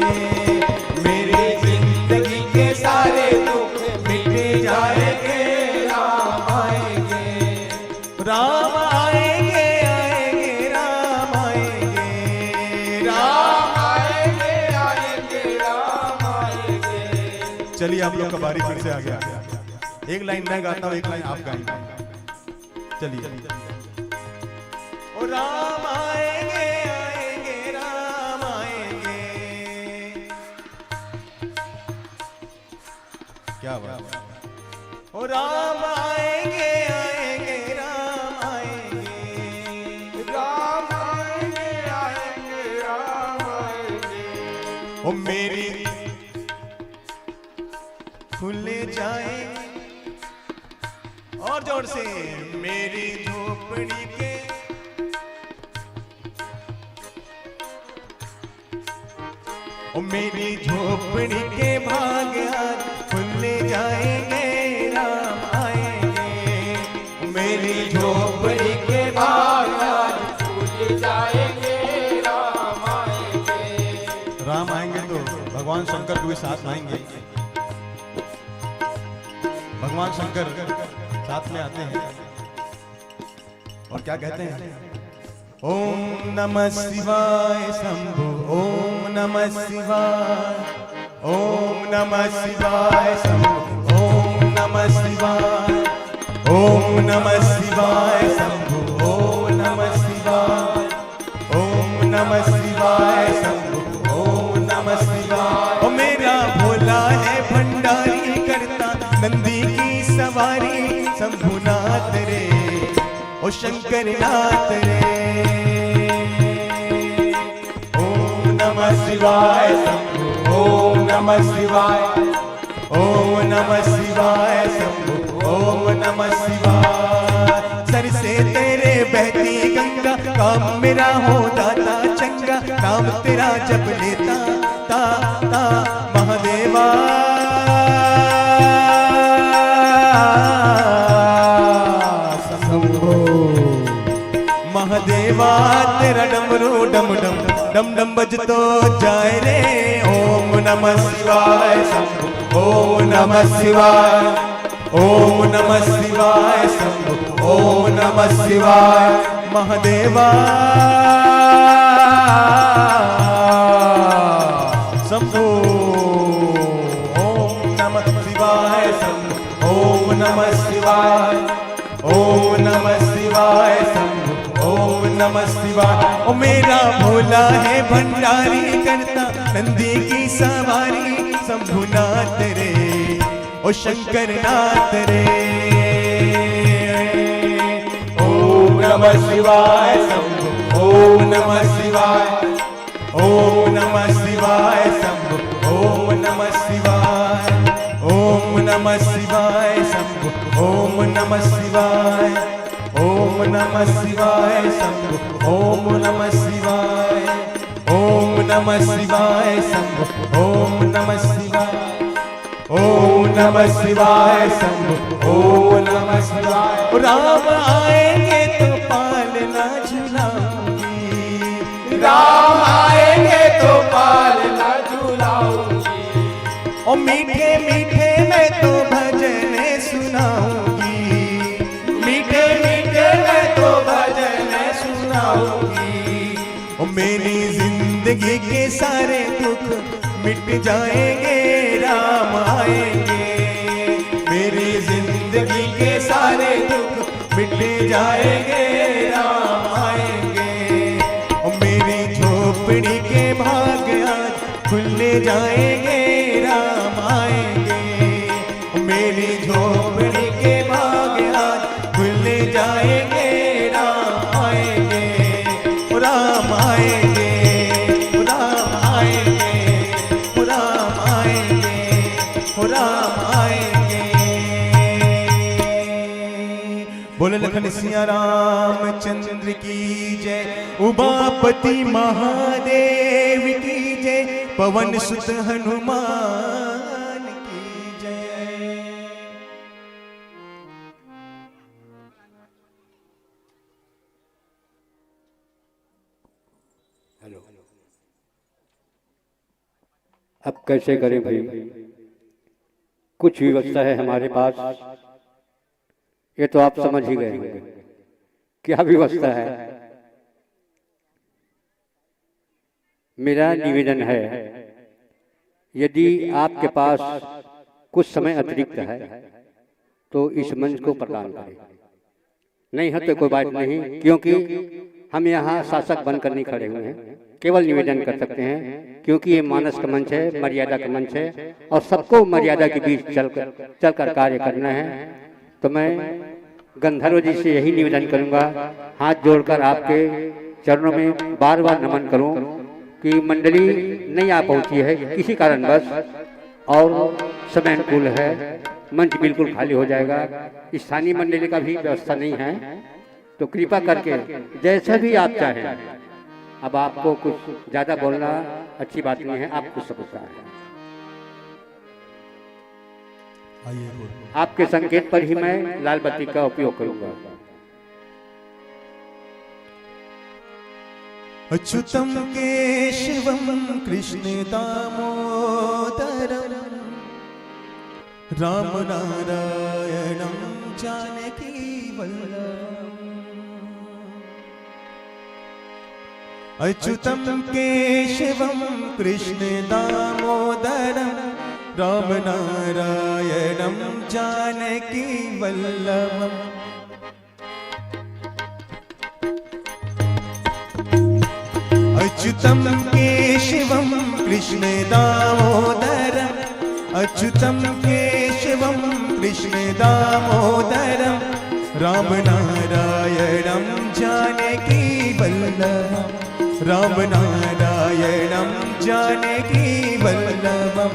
मेरी जिंदगी के सारे दुख मिट जाएंगे राम आएंगे। राम आएंगे आएंगे राम आएंगे। राम आएंगे आएंगे राम आएंगे। चलिए आप लोग का बारी फिर से आ गया। एक लाइन मैं गाता हूँ, एक लाइन आप गाएंगे। चलिए ओ राम आएंगे आएंगे राम आएंगे। क्या बात है। ओ राम आएंगे आएंगे राम आएंगे। राम आएंगे आएंगे राम आएंगे। ओ मेरी खुले जाएंगे और जोर से मेरी झोपड़ी के ओ मेरी झोपड़ी के भाग आज खुले जाएंगे राम आएंगे। ओ मेरी झोपड़ी के भाग आज खुले जाएंगे राम आएंगे। राम आएंगे तो भगवान शंकर को भी साथ लाएंगे। भगवान शंकर साथ में आते हैं और क्या कहते हैं? ओम नमः शिवाय शंभु ओम नमः शिवाय ओम नमः शिवाय शंभु ओम नमः शिवाय ओम नमः शिवाय शंभु ओम नमः शिवाय ओम नमः शिवाय शंभु ओम नमः शिवाय। ओ मेरा भोला है भंडारी करता नंदी की सवारी शंभुनाथ रे ओ शंकर नाथ रे। ओम नमः शिवाय शंभु ओम नमः शिवाय ओम नमः शिवाय शंभु ओम नमः शिवाय। सर से तेरे बहती गंगा काम मेरा हो दाता चंगा नाम तेरा जप लेता ता ता महादेवा। महादेवा तेरा डमरू डम डम डम डम बजतो जाए रे। ओम नमः शिवाय शंभु ओम नमः शिवाय ओम नमः शिवाय शंभु ओम नमः शिवाय। महादेवा शंभु ओम नमः शिवाय शंभु ओम नमः शिवाय ओम नमः शिवाय शंभु ओम नमः शिवाय। ओ मेरा भोला है भंडारी करता नंदी की सवारी शंभुनाथ रे ओ शंकर नाथ रे। ओम नमः शिवाय शंभु ओम नमः शिवाय ओम नमः शिवाय शंभु ओम नमः शिवाय ओम नमः शिवाय शंभु ओम नमः शिवाय ओम नमः शिवाय शंभु ओम नमः शिवाय ओम नमः शिवाय शंभु ओम नमः शिवाय ओम नमः शिवाय शंभु ओम नमः शिवाय। राम आएंगे तो पालना झुलाऊंगी। राम आएंगे तो पालना झुलाऊंगी। ओ मीठे मीठे मैं तो भजन सुनाऊंगी। मीठे मीठे मैं तो भजन सुनाऊंगी। ओ मेरी जिंदगी के सारे दुख मिट जाएंगे राम आएंगे। मेरी जिंदगी के सारे दुख मिट जाएंगे राम आएंगे। ओ मेरी झोपड़ी के भाग आज खुल जाएंगे राम आएंगे। ओ मेरी झोपड़ी के भाग आज खुल जाएंगे राम आएंगे। ओ राम आएंगे ओ राम आएंगे ओ राम आएंगे ओ राम आएंगे। बोले लखन सिया रामचंद्र की जय। उमापति महादेव की जय। पवन सुत हनुमान की जय। अब कैसे करें भाई? कुछ व्यवस्था है हमारे पास, ये तो आप समझ ही गए होंगे क्या व्यवस्था है। मेरा निवेदन है, यदि आपके पास कुछ समय अतिरिक्त है तो इस मंच को प्रदान करें। नहीं है तो कोई बात नहीं, क्योंकि हम यहाँ शासक बनकर नहीं खड़े हुए हैं, केवल निवेदन कर सकते हैं, क्योंकि ये मानस का मंच है, मर्यादा का मंच है और सबको मर्यादा के बीच चलकर कार्य करना है। तो मैं गंधर्व जी से यही निवेदन करूंगा, हाथ जोड़कर आपके चरणों में बार बार नमन करूं कि मंडली नहीं आ पहुंची है किसी कारणवश और समय अनुकूल है, मंच बिल्कुल खाली हो जाएगा, स्थानीय मंडली का भी व्यवस्था नहीं है, तो कृपा करके जैसा भी आप चाहें। अब आपको कुछ ज्यादा बोलना अच्छी बात नहीं है, आप कुछ समझता है, आपके संकेत पर ही मैं लाल बत्ती का उपयोग करूंगा। अच्युतम केशवम कृष्ण दामोदरम राम नारायणम जानकी वल्लभम। अच्युतम केशवम कृष्ण दामोदरम राम नारायणम जानकी वल्लभम। अच्युतम केशवम कृष्ण दामोदरम अच्युतम केशवम कृष्ण दामोदरम राम नारायणम जानकी वल्लभम। राम नारायणम जानकी वल्लभम।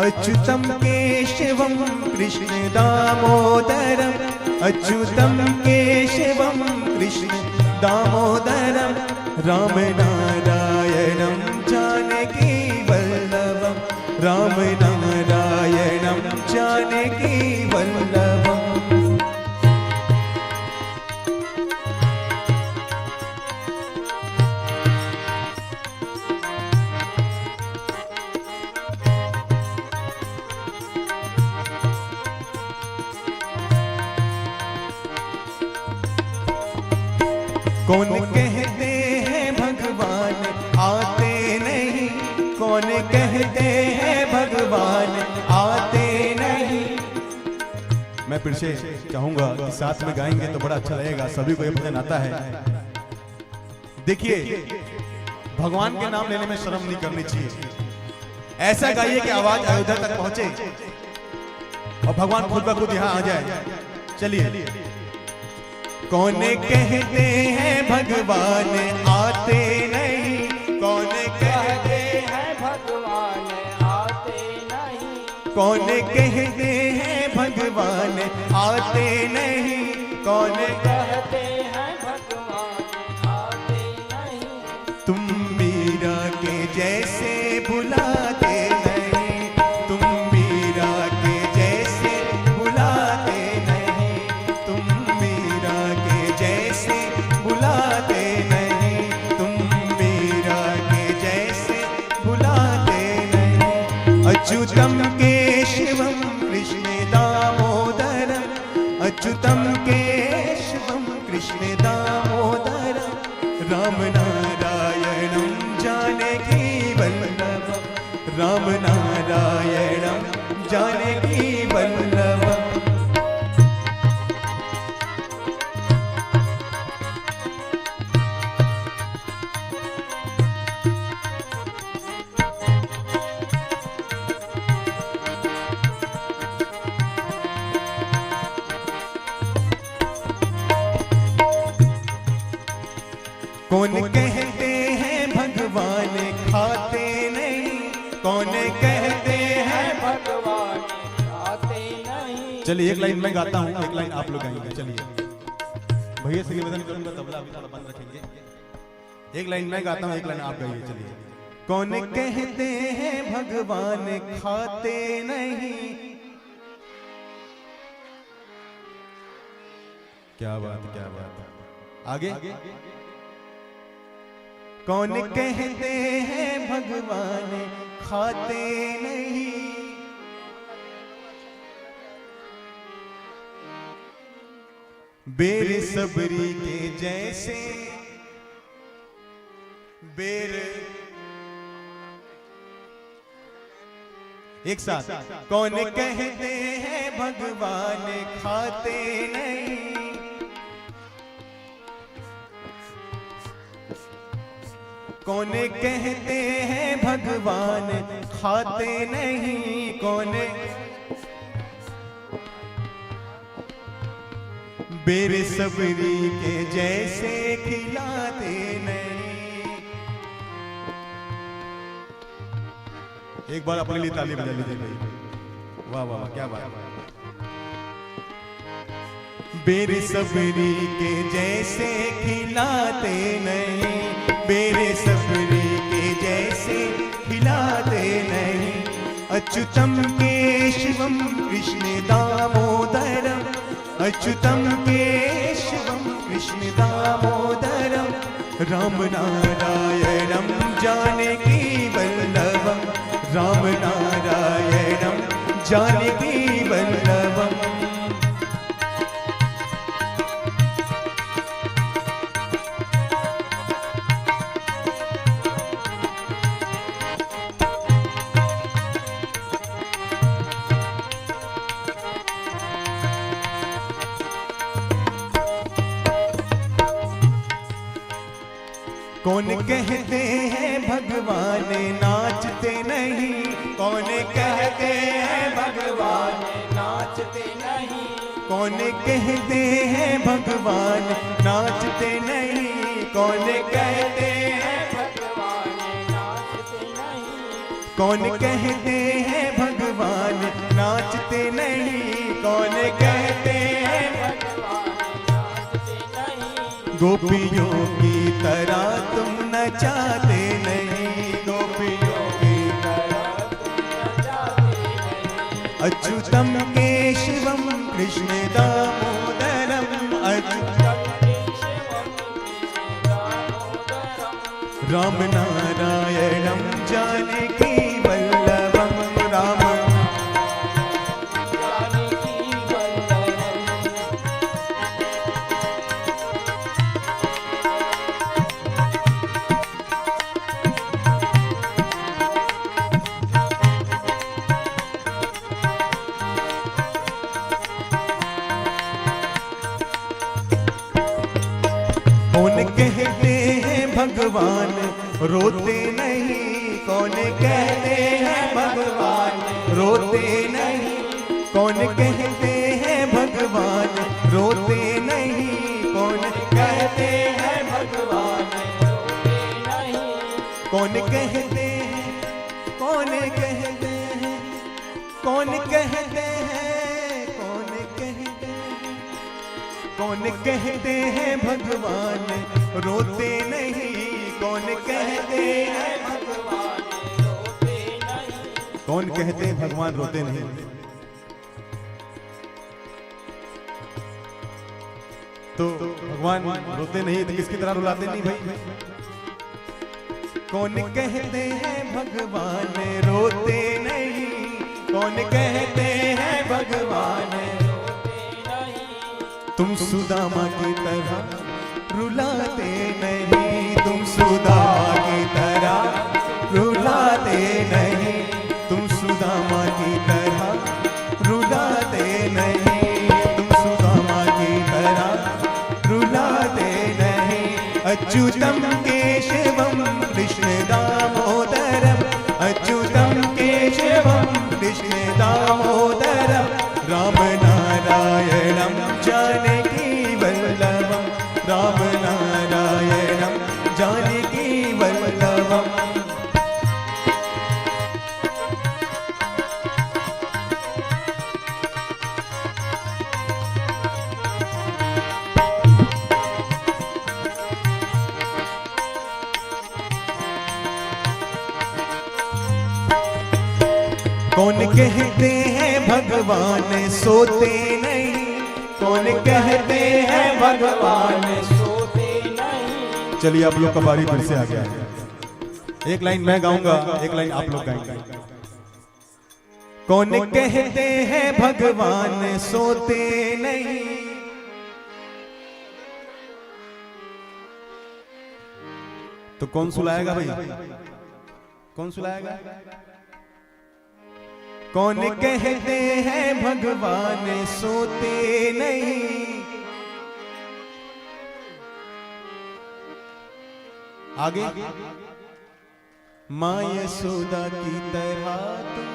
अच्युतम केशवम कृष्ण दामोदरम अच्युतम केशवम कृष्ण दामोदरम राम नारायणम जानकी वल्लभम। राम नारायणम जानकी वल्लभम। कौन कहते हैं भगवान आते नहीं, कौन कहते हैं भगवान आते नहीं। मैं फिर से चाहूंगा कि साथ में गाएंगे तो बड़ा अच्छा लगेगा, सभी को ये भजन आता है। देखिए, भगवान के नाम लेने में शर्म नहीं करनी चाहिए। ऐसा गाइए कि आवाज अयोध्या तक पहुंचे और भगवान खुद ब खुद यहाँ आ जाए। चलिए। कौन कहते हैं भगवान आते नहीं, कौन कहते हैं भगवान आते नहीं। कौन कहते हैं भगवान आते नहीं, कौन कहते हैं भगवान आते नहीं। तुम मीरा के जैसे बुलाते नहीं, तुम मीरा के जैसे बुलाते नहीं, तुम मीरा के जैसे बुलाते नहीं, तुम मीरा के जैसे बुलाते नहीं। अच्युतम केशवम कृष्ण दामोदरम अच्युतम केशवम कृष्ण दामोदरम राम नारायणम जानकी वल्लभम। राम नारायणम जानकी वल्लभम। कौन कहते हैं भगवान खाते नहीं, कौन कहते हैं भगवान खाते नहीं। चलिए, एक लाइन मैं गाता हूँ, एक लाइन आप लोग गाएंगे। चलिए, भैया से निवेदन करूंगा, तबला अभी थोड़ा बंद रखेंगे। एक लाइन मैं गाता हूँ, एक लाइन आप गाइए। चलिए। कौन कहते हैं भगवान खाते नहीं। क्या बात, क्या बात। आगे। कौन कहते हैं भगवान खाते नहीं। बेर सबरी के जैसे बेर। एक साथ। कौन कहते हैं भगवान खाते नहीं। कौन कहते हैं भगवान खाते नहीं, कौन बेसब्री के जैसे खिलाते नहीं। एक बार अपने लिए ताली बजा लीजिए भाई, वाह वाह क्या बात है। बेसब्री के जैसे खिलाते नहीं, बेसब्री के जैसे खिलाते नहीं। अच्युतम केशवम कृष्ण दामोदरम, अच्युतम केशवम कृष्ण दामोदरम, राम नारायणम जानकी वल्लभम, राम नारायणम जानकी वल्लभम। कौन कहते हैं भगवान नाचते नहीं, कौन कहते हैं भगवान नाचते नहीं, कौन कहते हैं भगवान नाचते नहीं, कौन कहते हैं भगवान नाचते नहीं, कौन कहते हैं भगवान नाचते नहीं, कौन कहते हैं भगवान नाचते नहीं। गोपियों की तरह तुम नचाते नहीं, गोपियों की तरह तुम नचाते नहीं। अच्युतम केशवम कृष्ण दामोदरम, अच्युतम केशवम कृष्ण दामोदरम, राम नारायणम जानकी वल्लभम, राम जानकी वल्लभम। कौन कहते हैं भगवान रोते नहीं, कौन कहते हैं भगवान रोते नहीं, कौन कहते हैं भगवान रोते नहीं, कौन कहते हैं भगवान रोते नहीं, कौन कहते हैं, कौन कहते हैं, कौन कहते हैं, कौन कहते हैं, कौन कहते हैं भगवान रोते नहीं, कौन कहते हैं भगवान रोते नहीं, कौन कहते हैं भगवान रोते नहीं। तो भगवान रोते नहीं तो किसकी तरह रुलाते नहीं भाई। कौन कहते हैं भगवान रोते नहीं, कौन कहते हैं भगवान रोते नहीं। तुम सुदामा की तरह रुलाते नहीं, तुम सुदामा की तरह रुलाते नहीं, तुम सुदामा की तरह रुलाते नहीं, तुम सुदामा की तरह रुलाते नहीं। अच्युतम केशवम कृष्ण दामोदरम, अच्युतम केशवम कृष्ण दामोदरम, राम नारायणम जानकी वल्लभम, राम नारायणम जानकी वल्लभम। कौन कहते हैं भगवान सोते नहीं, कौन कहते हैं भगवान सोते नहीं। चलिए आप लोग का बारी फिर से आ गया है। एक लाइन मैं गाऊंगा, एक लाइन आप लोग गाएंगे। कौन कहते हैं भगवान सोते नहीं, तो कौन सुलाएगा भाई, कौन सुलाएगा। कौन कहते हैं भगवान सोते नहीं। आगे माँ यशोदा की तरह तुम।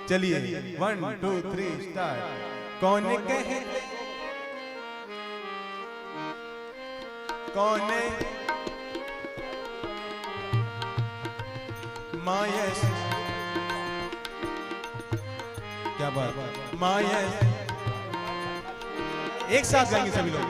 चलिए 1 2 3 स्टार्ट। कौन कहते कौन माँ क्या बात माँ एक साथ गाएंगे सभी लोग।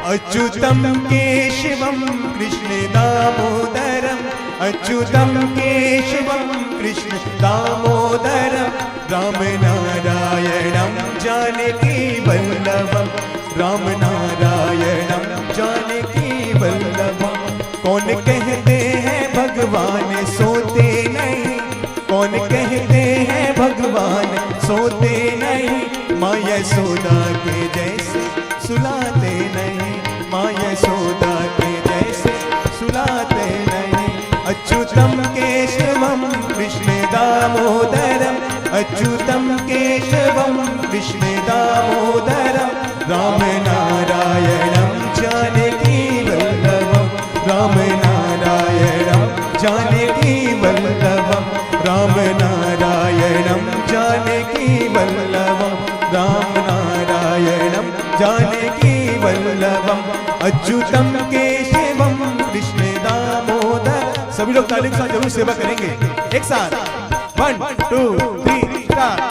अच्युतम केशवम कृष्ण दामोदरम अच्युतम केशवम कृष्ण दामोदरम राम नारायणम जानकी वल्लभम राम नारायणम जानकी वल्लभम। कौन कहते हैं भगवान सोते नहीं कौन कहते हैं भगवान सोते नहीं माँ यशोदा के जैसे सुलाते नहीं माँ यशोदा के जैसे सुलाते नहीं। अच्युतम केशवम कृष्ण दामोदरम अच्युतम केशवम कृष्ण दामोदरम राम नारायणम जानकी वल्लभम राम नारायणम जानकी वल्लभम राम नारायणम जानकी वल्लभम राम नारायणम जानकी वल्लभम अच्युतम केशवम कृष्ण दामोदर। सभी लोग ताली के साथ जरूर सेवा करेंगे एक साथ 1 2 3 स्टार्ट।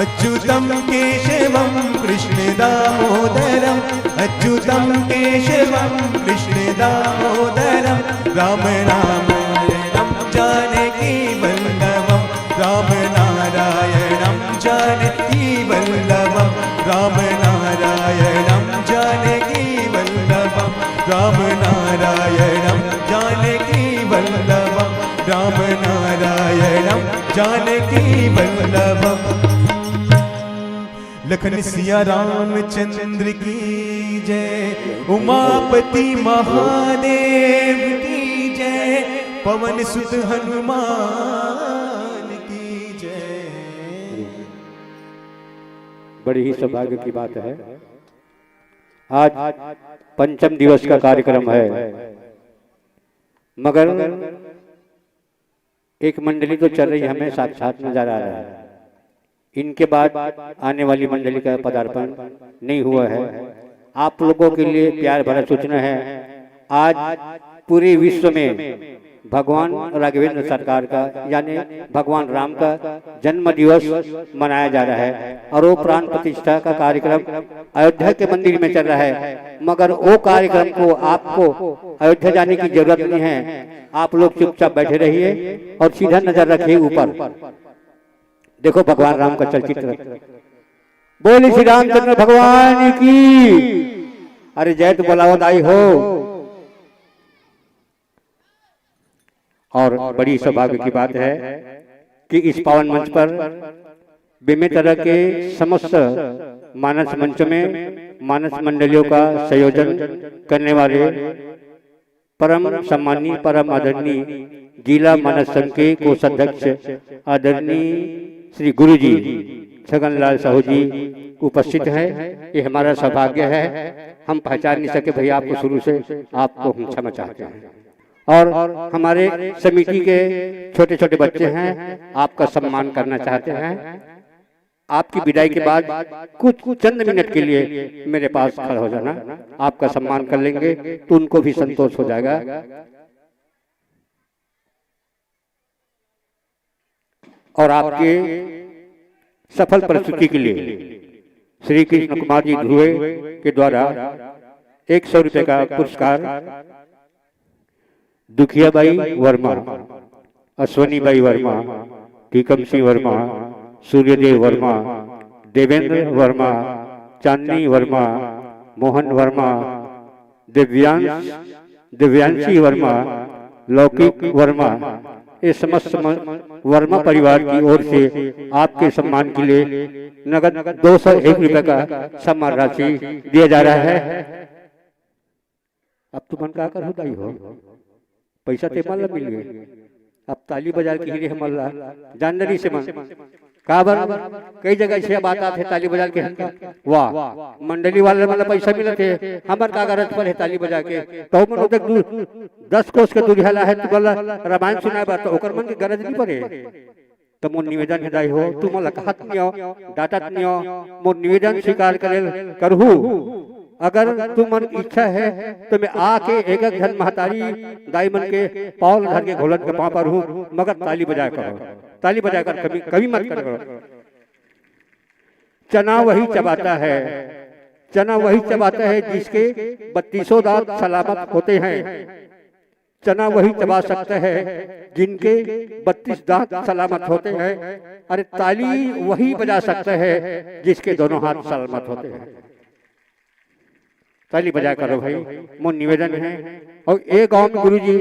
अच्युतम केशवम कृष्ण दामोदरम अच्युतम केशवम कृष्ण दामोदरम राम नारायणम जानकी वल्लभम राम नारायणम जानकी वल्लभम राम नारायणम जानकी वल्लभम राम नारायणम जानकी वल्लभम राम नारायणम जानकी वल्लभम। लखन सिया रामचंद्र की जय उमापति महादेव की जय पवन सुत हनुमान की जय। बड़ी ही सौभाग्य की बात है, आज पंचम दिवस का कार्यक्रम है, मगर एक मंडली तो चल रही हमें साक्षात नजर आ रहा है। इनके बाद आने वाली मंडली का पदार्पण नहीं हुआ है। आप लोगों के लिए प्यार भरा सूचना है, आज पूरे विश्व में भगवान राघवेंद्र सरकार का यानी भगवान राम का जन्म दिवस मनाया जा रहा है और वो प्राण प्रतिष्ठा का कार्यक्रम अयोध्या के मंदिर में चल रहा है, मगर वो कार्यक्रम को आपको अयोध्या जाने की जरूरत नहीं है। आप लोग चुपचाप बैठे रहिए और सीधा नजर रखिए ऊपर, देखो भगवान राम का चलचित्र। बोले श्री रामचंद्र भगवान की। अरे जय तो बलावदाई हो। और बड़ी सौभाग्य की बात है कि इस पावन मंच पर विभिन्न तरह के समस्त मानस मंच में मानस मंडलियों का संयोजन करने वाले परम सम्मानीय परम आदरणीय जिला मानस संघ के कोषाध्यक्ष आदरणीय श्री गुरु जी छगनलाल साहू जी उपस्थित है। ये हमारा सौभाग्य है, हम पहचान नहीं सके भैया आपको शुरू से, आपको हम क्षमा चाहते हैं। और हमारे समिति के छोटे छोटे बच्चे हैं, आपका सम्मान करना चाहते हैं। आपकी विदाई के बाद कुछ चंद मिनट के लिए मेरे पास खड़ा हो जाना, आपका सम्मान कर लेंगे तो उनको भी संतोष हो जाएगा। और आपके सफल प्रस्तुति के लिए श्री कृष्ण कुमार जी ध्रुवे के द्वारा 100 रुपए का पुरस्कार दुखियाबाई वर्मा, अश्वनीबाई वर्मा, टीकम सिंह वर्मा, सूर्यदेव वर्मा, देवेंद्र वर्मा, चांदनी वर्मा, मोहन वर्मा, दिव्यांशी वर्मा, लौकिक वर्मा, ये समस्त वर्मा परिवार की ओर से आपके सम्मान के लिए नगद 201 रुपए का सम्मान राशि दिया जा रहा है। अब तो मन का कर होता ही हो, पैसा ते मल्ला मिल गए, अब ताली बाजार की हीरे मल्ला जानदारी से मन काबर कई जगह से बात आते ताली बजा के हंका वाह मंडली वाले मतलब पैसा मिले थे हमार का गरज पर है ताली बजा के तो मन तक 10 कोस के दूरी हला है तू बोला रामायण सुना बात ओकर मन के गरज नहीं पड़े तो मोर निवेदन है हो तू मोला कहत नहीं हो डाटत नहीं हो मोर निवेदन स्वीकार करहू अगर तू मन इच्छा है तो मैं आके एक एक घन महतारी दाई मन के पाँव धर के घोलन के पाँव पर हूँ मगर ताली बजा करो ताली बजा कर कभी कभी मत करो। चना वही चबाता है चना वही चबाता है जिसके 3200 दांत सलामत होते हैं। चना वही चबा सकता है जिनके 32 दांत सलामत होते हैं। अरे ताली वही बजा सकता है जिसके दोनों हाथ सलामत होते हैं। ताली बजा करो भाई मोर निवेदन है। और एक गांव में गुरु जी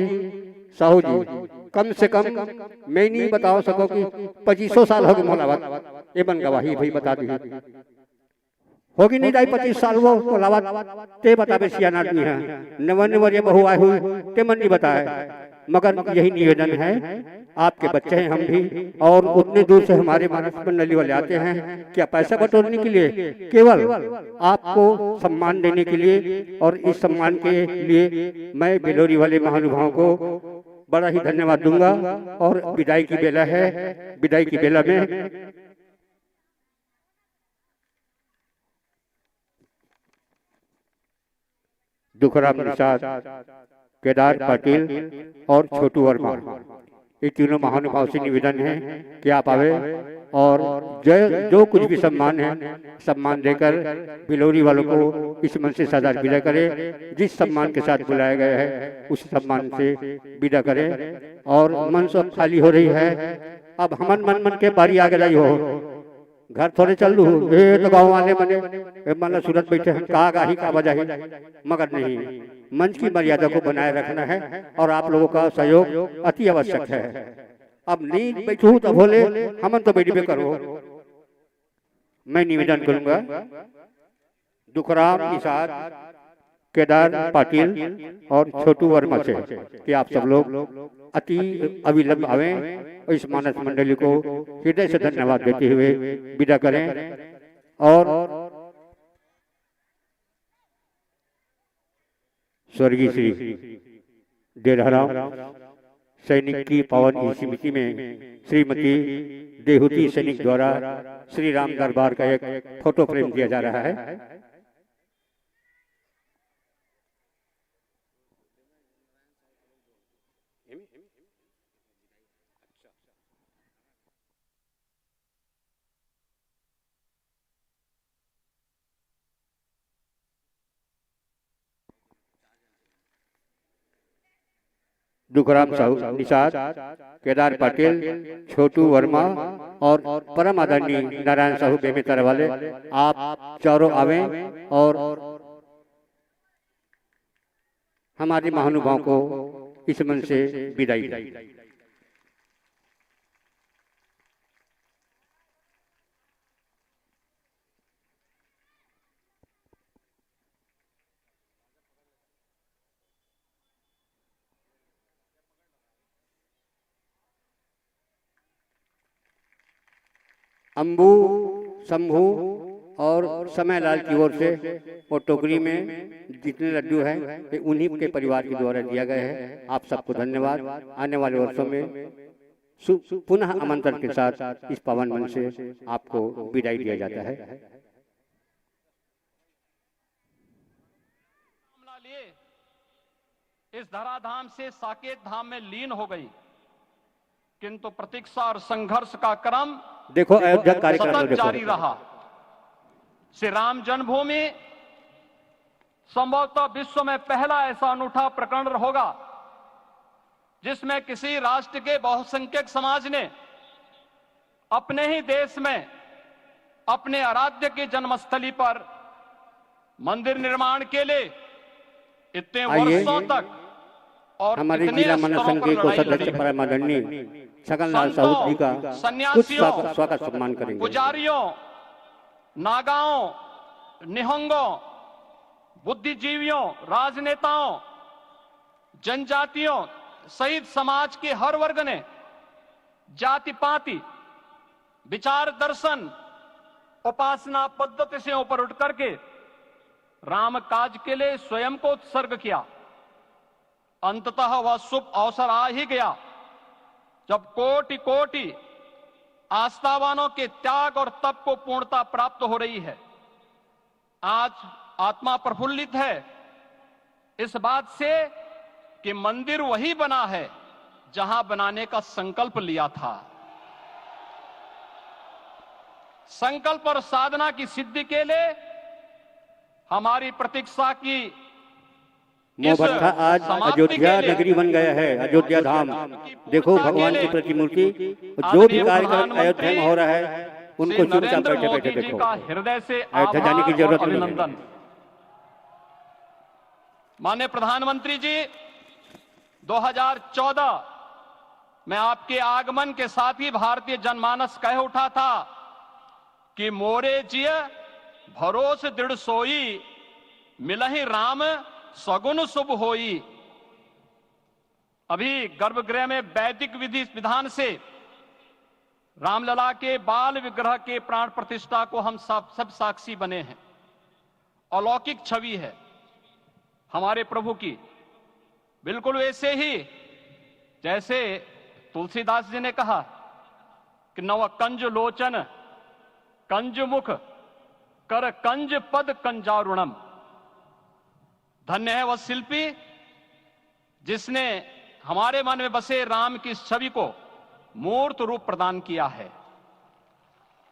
साहू जी कम से कम मैं नहीं बताओ सको कि 2500 साल हो गए मोलावत ये बन गवाही भाई बता दी होगी नहीं दाई 25 साल वो मोलावत ते बतावे सियान आदमी है नवन वर्य बहु आए हुए ते मन नहीं बताए मगर यही निवेदन है आपके बच्चे हैं हम भी और उतने दूर से हमारे मानस मंडली वाले आते हैं क्या पैसा बटोरने के लिए केवल आपको सम्मान देने के लिए। और इस सम्मान के लिए मैं बिलोरी वाले महानुभावों को बड़ा ही धन्यवाद दूंगा। और विदाई की बेला है विदाई की बेला में दुखराम निषाद केदार पाटिल और छोटू वर्मा ये तीनों महानुभाव से निवेदन है कि आप आवे और जो कुछ भी सम्मान है सम्मान देकर बिलोरी वालों को इस मन से सदा विदा करे। जिस सम्मान के साथ बुलाया गया है उस सम्मान से विदा करे। और मन सब खाली हो रही है अब हमन मन के बारी आगे जाई हो घर थोड़े चल लू ये तो गाँव वाले बने मतलब सूरत बैठे हैं कहा गाही का बजाही मगर नहीं मंच की मर्यादा को बनाए रखना है और आप लोगों का सहयोग अति आवश्यक है। अब नहीं बैठू तो बोले हमन तो बैठी पे करो। मैं निवेदन करूंगा दुखराम निषाद केदार पाटिल और छोटू वर्मा से कि आप सब लोग अति अविलंब आवे और इस मानस मंडली को हृदय से धन्यवाद देते हुए विदा करें। और स्वर्गीय श्री डेढ़हराम सैनिक की पावन स्मृति में श्रीमती देहूती सैनिक द्वारा श्री राम दरबार का एक फोटो फ्रेम दिया जा रहा है। दुखराम साहू निषाद केदार पाटिल छोटू वर्मा और परम आदरणीय नारायण साहू बेमेतर वाले आप चारों आवे और हमारे महानुभाव को इस मन से विदाई दें। अम्बू शंभू और समय लाल की ओर से वो टोकरी में जितने लड्डू हैं ये उन्हीं के परिवार के द्वारा दिया गया है। आप सबको धन्यवाद। आने वाले वर्षों में पुनः आमंत्रण के साथ इस पावन मन से आपको विदाई दिया जाता है। इस धराधाम से साकेत धाम में लीन हो गई किंतु प्रतीक्षा और संघर्ष का क्रम देखो अयोध्या कार्यक्रम सतत जारी रहा। श्री राम जन्मभूमि संभवतः विश्व में पहला ऐसा अनूठा प्रकरण होगा जिसमें किसी राष्ट्र के बहुसंख्यक समाज ने अपने ही देश में अपने आराध्य की जन्मस्थली पर मंदिर निर्माण के लिए इतने वर्षों तक और हमारे जिला मानस संघ के कोषाध्यक्ष परम आदरणीय छगनलाल साहू जी का कुछ स्वागत सम्मान करेंगे। पुजारियों, नागाओं, निहंगों, बुद्धिजीवियों, राजनेताओं, जनजातियों सहित समाज के हर वर्ग ने जाति पाति विचार दर्शन उपासना पद्धति से ऊपर उठ करके राम काज के लिए स्वयं को उत्सर्ग किया। अंततः वह शुभ अवसर आ ही गया जब कोटि कोटि आस्थावानों के त्याग और तप को पूर्णता प्राप्त हो रही है। आज आत्मा प्रफुल्लित है इस बात से कि मंदिर वही बना है जहां बनाने का संकल्प लिया था। संकल्प और साधना की सिद्धि के लिए हमारी प्रतीक्षा की मोहभट्टा आज अयोध्या नगरी बन गया है, अयोध्या धाम। देखो भगवान की प्रतिमूर्ति, जो भी कार्यक्रम अयोध्या में हो रहा है उनको चुपचाप बैठे बैठे देखो। हृदय से अयोध्या जाने की जरूरत नहीं है। अभिनंदन। माननीय प्रधानमंत्री जी, 2014 में आपके आगमन के साथ ही भारतीय जनमानस कह उठा था कि मोरे जिय भरोस दृढ़ सोई, मिलहि राम सगुन शुभ होई। अभी गर्भगृह में वैदिक विधि विधान से रामलला के बाल विग्रह के प्राण प्रतिष्ठा को हम सब साक्षी बने हैं। अलौकिक छवि है हमारे प्रभु की, बिल्कुल वैसे ही जैसे तुलसीदास जी ने कहा कि नव कंज लोचन कंज मुख कर कंज पद कंजारुणम। धन्य है वह शिल्पी जिसने हमारे मन में बसे राम की छवि को मूर्त रूप प्रदान किया है।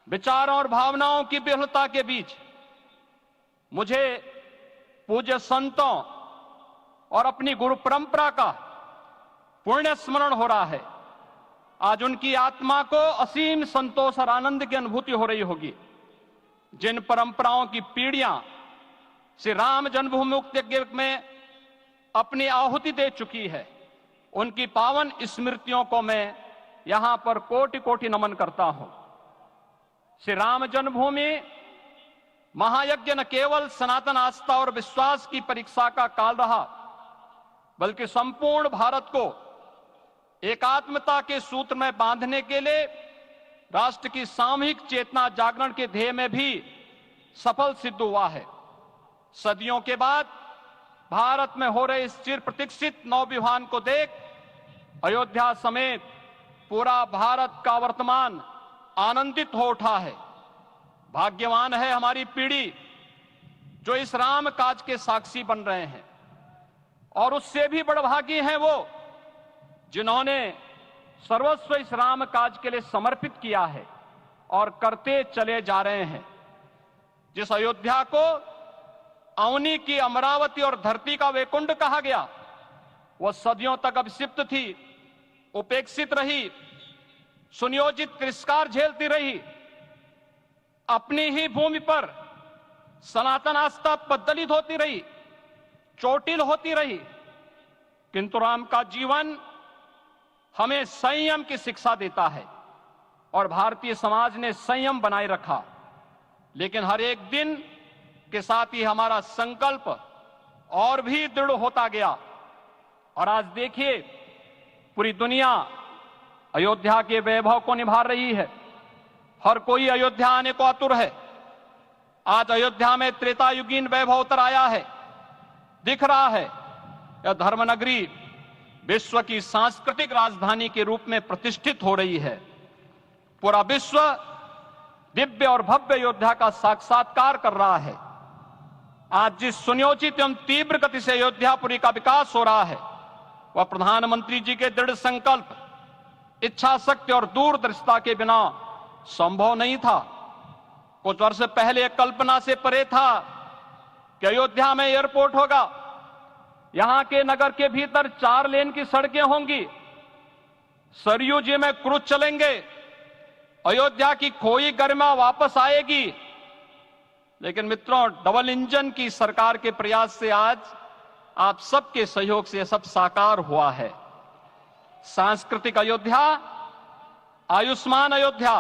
विचारों और भावनाओं की विहलता के बीच मुझे पूज्य संतों और अपनी गुरु परंपरा का पुण्य स्मरण हो रहा है। आज उनकी आत्मा को असीम संतोष और आनंद की अनुभूति हो रही होगी। जिन परंपराओं की पीढ़ियां श्री राम जन्मभूमि मुक्ति यज्ञ में अपनी आहुति दे चुकी है, उनकी पावन स्मृतियों को मैं यहां पर कोटि कोटि नमन करता हूं। श्री राम जन्मभूमि महायज्ञ न केवल सनातन आस्था और विश्वास की परीक्षा का काल रहा, बल्कि संपूर्ण भारत को एकात्मता के सूत्र में बांधने के लिए राष्ट्र की सामूहिक चेतना जागरण के ध्येय में भी सफल सिद्ध हुआ है। सदियों के बाद भारत में हो रहे इस चिर प्रतीक्षित नवविवाह को देख अयोध्या समेत पूरा भारत का वर्तमान आनंदित हो उठा है। भाग्यवान है हमारी पीढ़ी जो इस राम काज के साक्षी बन रहे हैं, और उससे भी बड़भागी हैं वो जिन्होंने सर्वस्व इस राम काज के लिए समर्पित किया है और करते चले जा रहे हैं। जिस अयोध्या को अवनी की अमरावती और धरती का वैकुंठ कहा गया, वह सदियों तक अभिषिप्त थी, उपेक्षित रही, सुनियोजित तिरस्कार झेलती रही। अपनी ही भूमि पर सनातन आस्था पद्दलित होती रही, चोटिल होती रही, किंतु राम का जीवन हमें संयम की शिक्षा देता है और भारतीय समाज ने संयम बनाए रखा। लेकिन हर एक दिन के साथ ही हमारा संकल्प और भी दृढ़ होता गया, और आज देखिए पूरी दुनिया अयोध्या के वैभव को निभा रही है। हर कोई अयोध्या आने को आतुर है। आज अयोध्या में त्रेतायुगीन वैभव उतर आया है। दिख रहा है यह धर्मनगरी विश्व की सांस्कृतिक राजधानी के रूप में प्रतिष्ठित हो रही है। पूरा विश्व दिव्य और भव्य अयोध्या का साक्षात्कार कर रहा है। आज जिस सुनियोजित एवं तीव्र गति से अयोध्यापुरी का विकास हो रहा है, वह प्रधानमंत्री जी के दृढ़ संकल्प, इच्छा शक्ति और दूरदर्शिता के बिना संभव नहीं था। कुछ वर्ष पहले कल्पना से परे था कि अयोध्या में एयरपोर्ट होगा, यहां के नगर के भीतर 4 लेन की सड़कें होंगी, सरयू जी में क्रूज चलेंगे, अयोध्या की खोई गरिमा वापस आएगी। लेकिन मित्रों, डबल इंजन की सरकार के प्रयास से आज आप सबके सहयोग से यह सब साकार हुआ है। सांस्कृतिक अयोध्या, आयुष्मान अयोध्या,